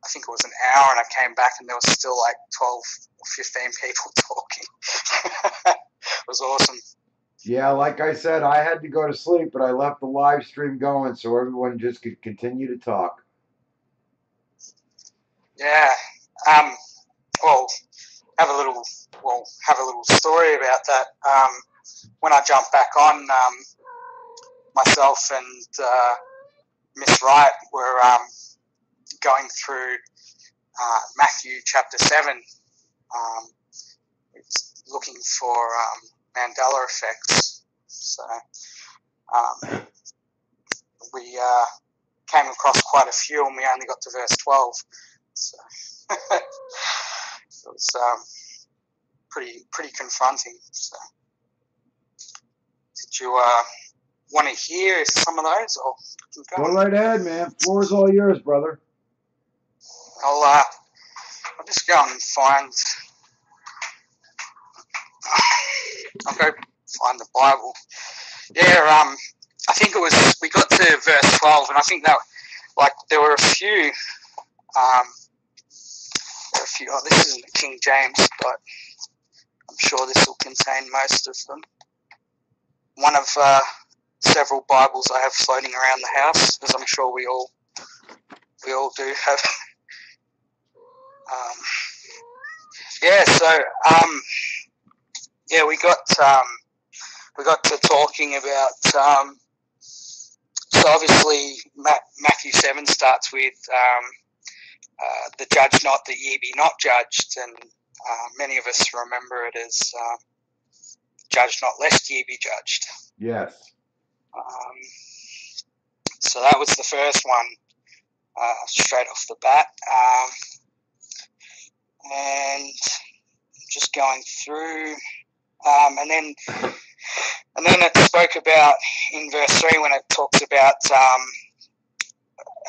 I think it was an hour, and I came back and there was still like 12 or 15 people talking. It was awesome.
yeah, like I said, I had to go to sleep, but I left the live stream going so everyone just could continue to talk.
Yeah. Um, well, have a little story about that. When I jumped back on, myself and Miss Wright were going through Matthew chapter 7, it's looking for Mandela effects. So we came across quite a few, and we only got to verse 12. So it was pretty confronting. So did you want to hear some of those, or keep
Go
going?
right ahead, man. Floor's all yours, brother.
I'll just go and find. I'll go find the Bible. Yeah, I think it was. We got to verse 12, and I think that there were a few. Oh, this isn't the King James, but I'm sure this will contain most of them. One of several Bibles I have floating around the house, as I'm sure we all do have. We got to talking about. So obviously, Matthew 7 starts with the judge not that ye be not judged, and many of us remember it as judge not lest ye be judged.
Yes.
So that was the first one, straight off the bat. And just going through, and then it spoke about in verse 3 when it talks about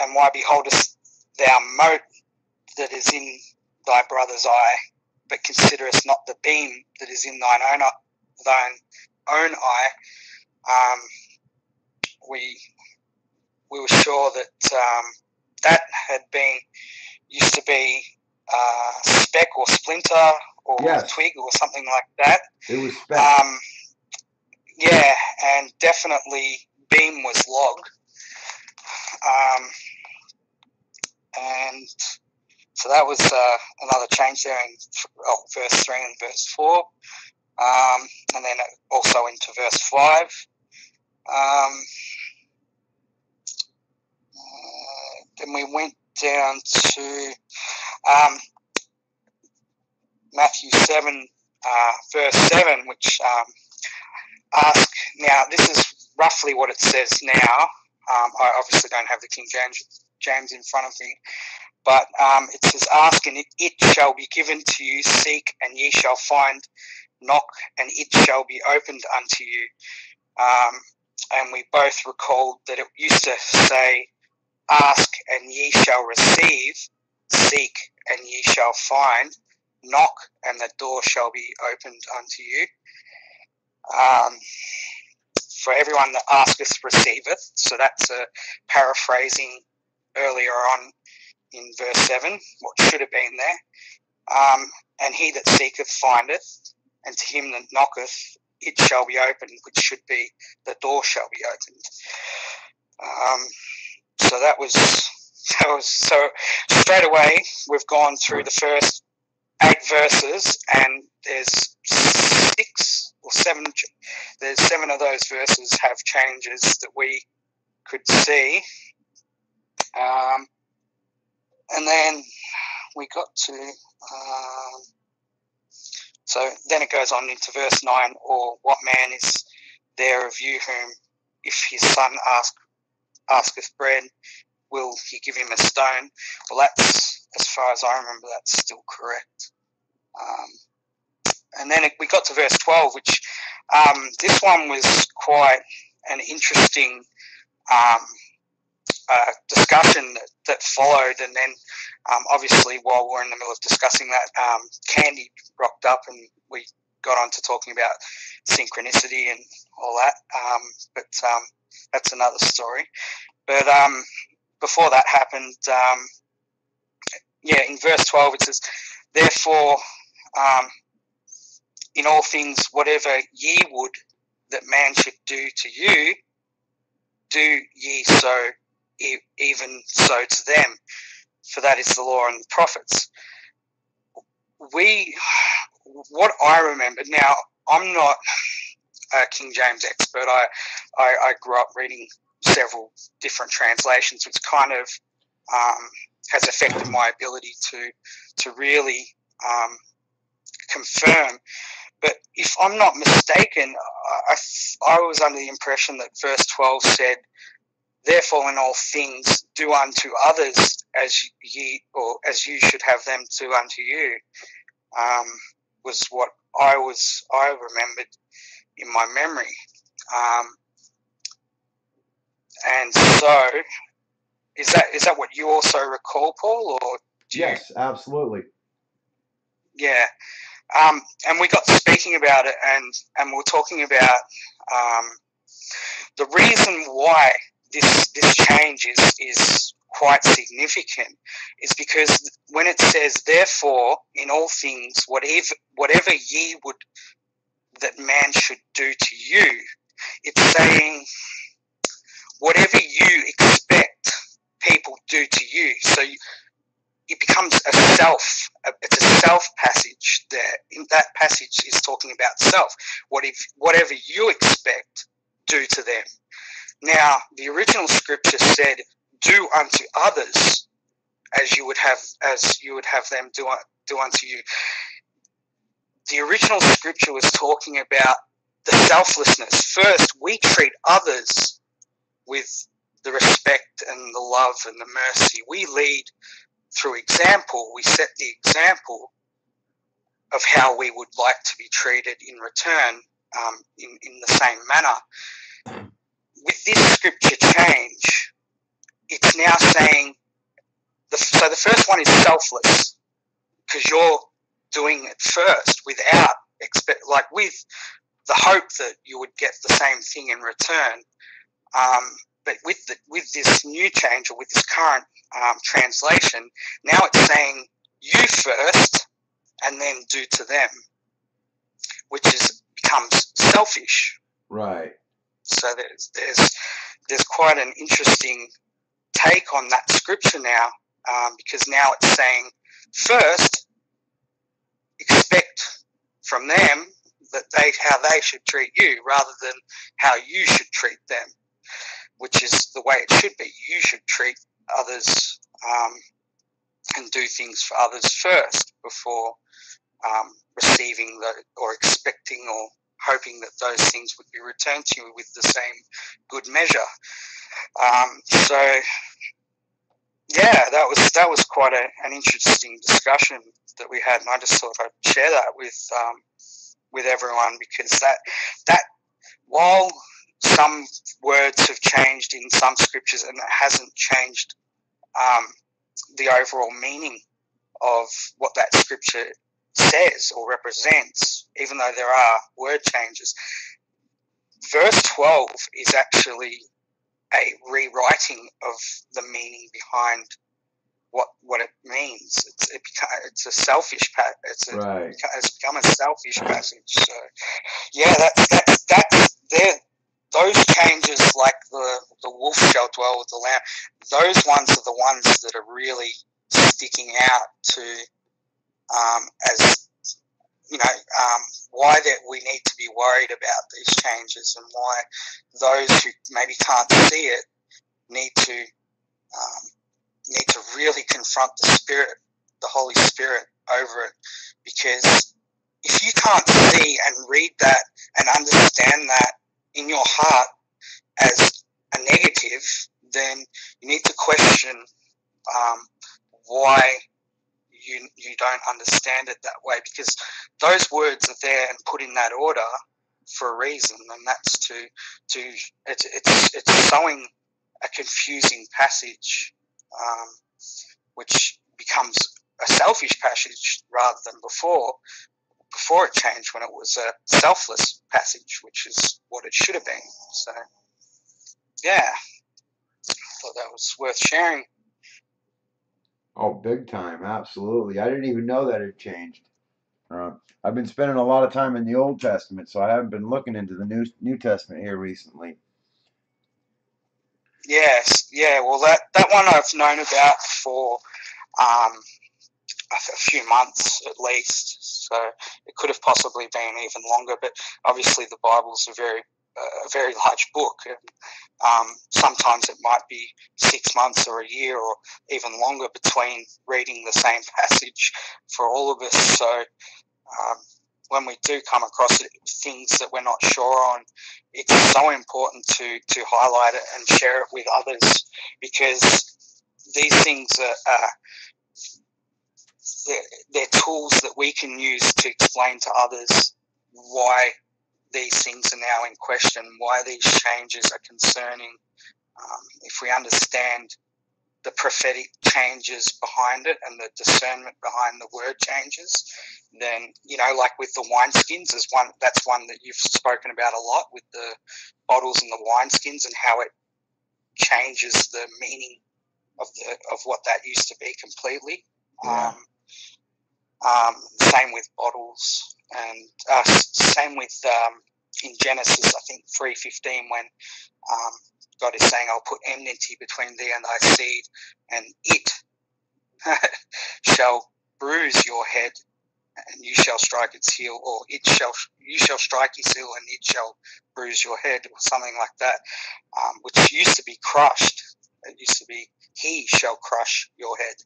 and why beholdest thou mote that is in thy brother's eye, but considerest not the beam that is in thine own eye. We were sure that that had used to be speck or splinter or twig or something like that.
It was speck.
And definitely beam was log. And so that was another change there in verse 3 and verse 4. And then also into verse 5. Then we went down to Matthew 7, verse 7, which ask, now this is roughly what it says now. I obviously don't have the King James in front of me, but it says, ask and it shall be given to you, seek and ye shall find, knock and it shall be opened unto you. And we both recalled that it used to say, ask and ye shall receive, seek and ye shall find, knock and the door shall be opened unto you. For everyone that asketh receiveth. So that's a paraphrasing earlier on in verse 7, what should have been there. And he that seeketh findeth, and to him that knocketh it shall be opened, which should be the door shall be opened. So that was so straight away we've gone through the first 8 verses, and there's 6 or 7. There's 7 of those verses have changes that we could see, and then we got to. So then it goes on into verse 9. Or what man is there of you whom, if his son asketh bread, will he give him a stone? Well, that's, as far as I remember, that's still correct. And then we got to verse 12, which this one was quite an interesting discussion that followed. And then obviously while we're in the middle of discussing that, Candy rocked up and we got on to talking about synchronicity and all that. But that's another story. But before that happened, in verse 12 it says, therefore, in all things, whatever ye would that man should do to you, do ye so, even so to them. for that is the law and the prophets. What I remember, now I'm not a King James expert. I grew up reading several different translations, which kind of has affected my ability to really confirm. But if I'm not mistaken, I was under the impression that verse 12 said, "Therefore, in all things, do unto others as you should have them do unto you." Was what I remembered in my memory. And so, is that what you also recall, Paul? Or
yes, absolutely.
Yeah. And we got speaking about it, and we were talking about the reason why this change is quite significant is because when it says, "Therefore, in all things, whatever ye would that man should do to you," it's saying whatever you expect people do to you. So it becomes it's a self passage there. In that passage is talking about self. Whatever you expect, do to them. Now, the original scripture said, "Do unto others as you would have them do unto you." The original scripture was talking about the selflessness. First, we treat others with the respect and the love and the mercy. We lead through example. We set the example of how we would like to be treated in return, in the same manner. With this scripture change, it's now saying, so the first one is selfless, because you're doing it first with the hope that you would get the same thing in return. But with this new change, or with this current translation, now it's saying you first and then do to them, which becomes selfish.
Right.
So there's quite an interesting take on that scripture now, because now it's saying first expect from them that how they should treat you rather than how you should treat them, which is the way it should be. You should treat others and do things for others first before receiving or expecting or hoping that those things would be returned to you with the same good measure. So yeah, that was quite an interesting discussion that we had, and I just thought I'd share that with everyone, because that while some words have changed in some scriptures, and it hasn't changed the overall meaning of what that scripture says or represents, even though there are word changes. Verse 12 is actually a rewriting of the meaning behind what it means. It's a selfish
Right.
It's become a selfish passage. So yeah, that's there. Those changes, like the wolf shall dwell with the lamb, those ones are the ones that are really sticking out to as why that we need to be worried about these changes, and why those who maybe can't see it need to really confront the Holy Spirit over it. Because if you can't see and read that and understand that in your heart as a negative, then you need to question why you don't understand it that way, because those words are there and put in that order for a reason, and that's it's sowing a confusing passage, which becomes a selfish passage rather than before it changed, when it was a selfless passage, which is what it should have been. So yeah, I thought that was worth sharing.
Oh, big time. Absolutely. I didn't even know that it changed. I've been spending a lot of time in the Old Testament, so I haven't been looking into the New Testament here recently.
Yes, yeah. Well, that one I've known about for a few months at least. So it could have possibly been even longer. But obviously, the Bible's a very large book, and sometimes it might be 6 months or a year or even longer between reading the same passage for all of us. So when we do come across things that we're not sure on, it's so important to highlight it and share it with others, because these things are they're tools that we can use to explain to others why these things are now in question, why these changes are concerning. If we understand the prophetic changes behind it and the discernment behind the word changes, then, like with the wineskins, that's one that you've spoken about a lot, with the bottles and the wineskins, and how it changes the meaning of what that used to be completely.
Yeah.
Same with bottles, and same with in Genesis, I think 3:15, when God is saying, "I'll put enmity between thee and thy seed, and it shall bruise your head, and you shall strike its heel," or you shall strike his heel, and it shall bruise your head, or something like that, which used to be crushed. It used to be, "He shall crush your head."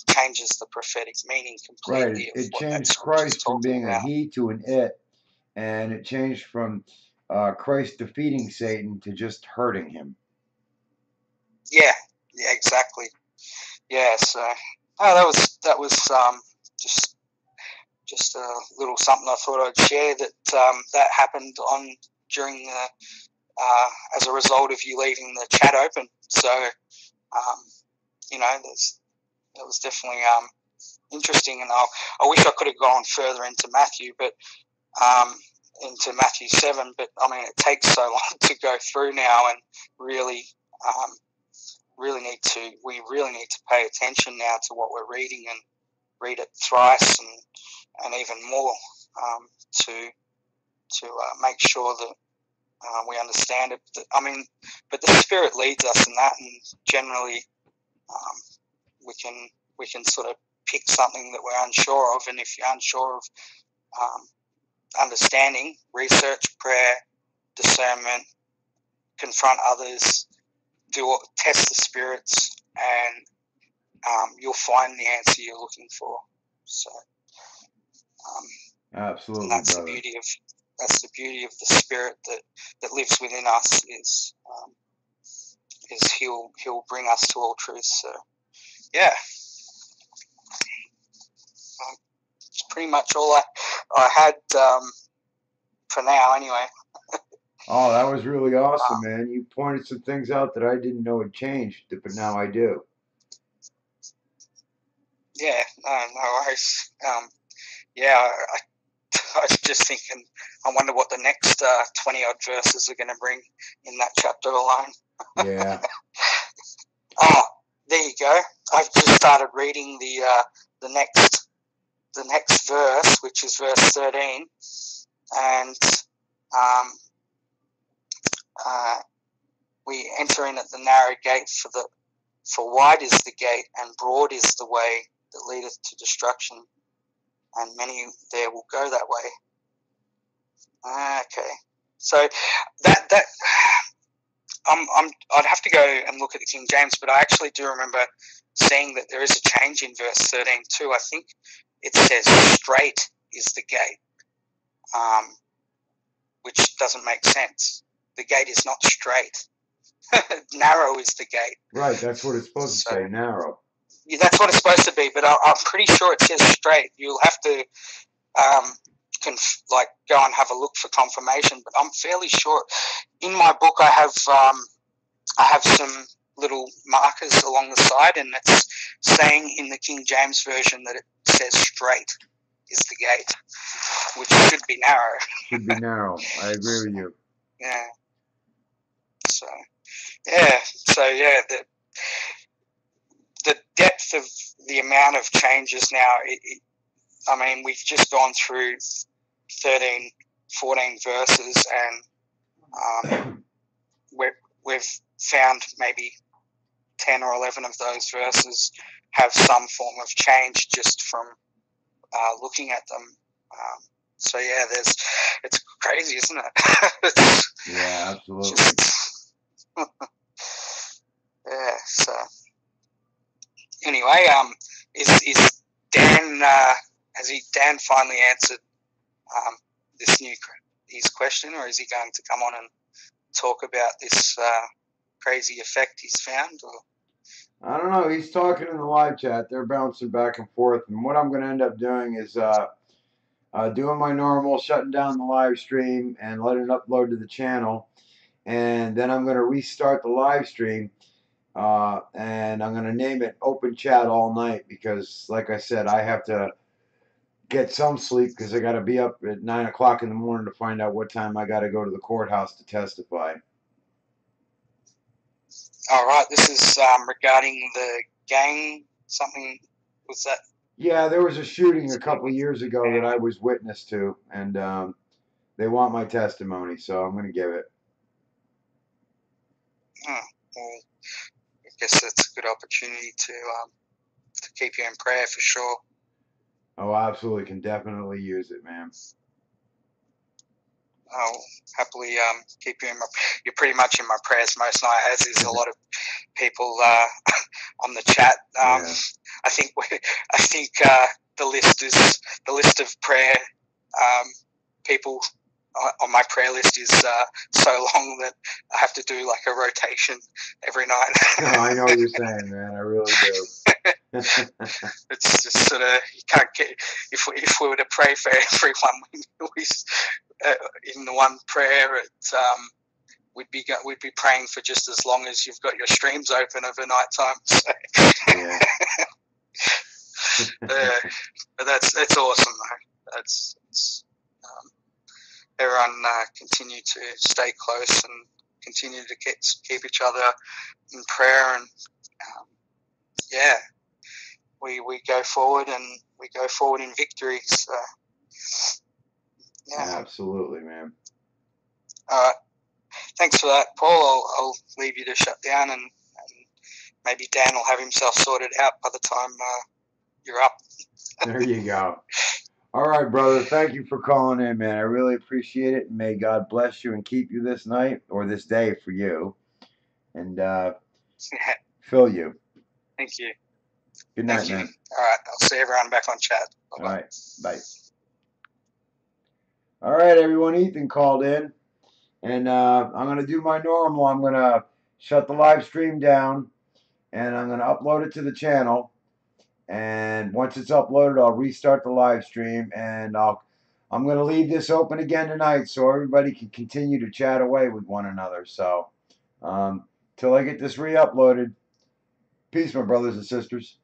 Changes the prophetic meaning completely.
Right. It changed Christ from being a he to an it, and it changed from Christ defeating Satan to just hurting him.
Yeah, exactly. Yeah, so that was just a little something I thought I'd share, that happened during the as a result of you leaving the chat open. So it was definitely interesting, and I wish I could have gone further into Matthew, but into Matthew 7. But I mean, it takes so long to go through now, and really we really need to pay attention now to what we're reading, and read it thrice and even more to make sure that we understand it. But the Spirit leads us in that, and generally we can sort of pick something that we're unsure of, and if you're unsure of understanding, research, prayer, discernment, confront others, test the spirits, and you'll find the answer you're looking for. So
absolutely,
that's
brother.
the beauty of the Spirit that lives within us, is he'll bring us to all truth. So yeah, it's pretty much all I had for now, anyway.
Oh, that was really awesome, man. You pointed some things out that I didn't know had changed, but now I do.
Yeah, no worries. Yeah, I was just thinking, I wonder what the next 20-odd verses are going to bring in that chapter alone.
Yeah.
Oh, there you go. I've just started reading the next verse, which is verse 13, and we enter in at the narrow gate, for wide is the gate and broad is the way that leadeth to destruction, and many there will go that way. Okay, so that I'd have to go and look at the King James, but I actually do remember seeing that there is a change in verse 13 too. I think it says straight is the gate, which doesn't make sense. The gate is not straight. Narrow is the gate.
Right, that's what it's supposed to say, narrow.
Yeah, that's what it's supposed to be, but I'm pretty sure it says straight. You'll have to go and have a look for confirmation, but I'm fairly sure. In my book, I have some little markers along the side, and it's saying in the King James version that it says straight is the gate, which should be narrow.
Should be narrow. I agree with you.
Yeah. So yeah, the depth of the amount of changes now, I mean, we've just gone through 13, 14 verses, and we've found maybe 10 or 11 of those verses have some form of change just from looking at them. So yeah, it's crazy, isn't it?
Yeah, absolutely.
Just, yeah. So anyway, is Dan Dan finally answered this his question, or is he going to come on and talk about this crazy effect he's found? Or?
I don't know. He's talking in the live chat. They're bouncing back and forth, and what I'm going to end up doing is doing my normal, shutting down the live stream and letting it upload to the channel, and then I'm going to restart the live stream. And I'm going to name it Open Chat All Night because, like I said, I have to get some sleep because I got to be up at 9 o'clock in the morning to find out what time I got to go to the courthouse to testify.
All right, this is regarding the gang. Something was that?
Yeah, there was a shooting a couple years ago that I was witness to, and they want my testimony, so I'm going to give it.
Well, I guess that's a good opportunity to keep you in prayer for sure.
Oh, absolutely, can definitely use it, man.
I'll happily keep you in you're pretty much in my prayers most night, as is a lot of people on the chat.
Yeah.
I think the list of prayer people on my prayer list is so long that I have to do like a rotation every night.
No, I know what you're saying, man. I really do.
It's just sort of, you can't get, if we were to pray for everyone, we in the one prayer, we'd be praying for just as long as you've got your streams open over night time. So.
Yeah.
But that's awesome though. That's everyone continue to stay close and continue to keep each other in prayer, and yeah, we go forward and we go forward in victory. So yeah,
absolutely, man.
All right, thanks for that, Paul. I'll leave you to shut down, and maybe Dan will have himself sorted out by the time you're up.
There you go. All right, brother. Thank you for calling in, man. I really appreciate it. May God bless you and keep you this night, or this day for you, and fill you.
Thank you.
Good night, man.
All right. I'll see everyone back on chat. Bye-bye.
All right. Bye. All right, everyone. Ethan called in, and I'm going to do my normal. I'm going to shut the live stream down, and I'm going to upload it to the channel. And once it's uploaded, I'll restart the live stream, and I'm going to leave this open again tonight so everybody can continue to chat away with one another. So, till I get this re-uploaded, peace, my brothers and sisters.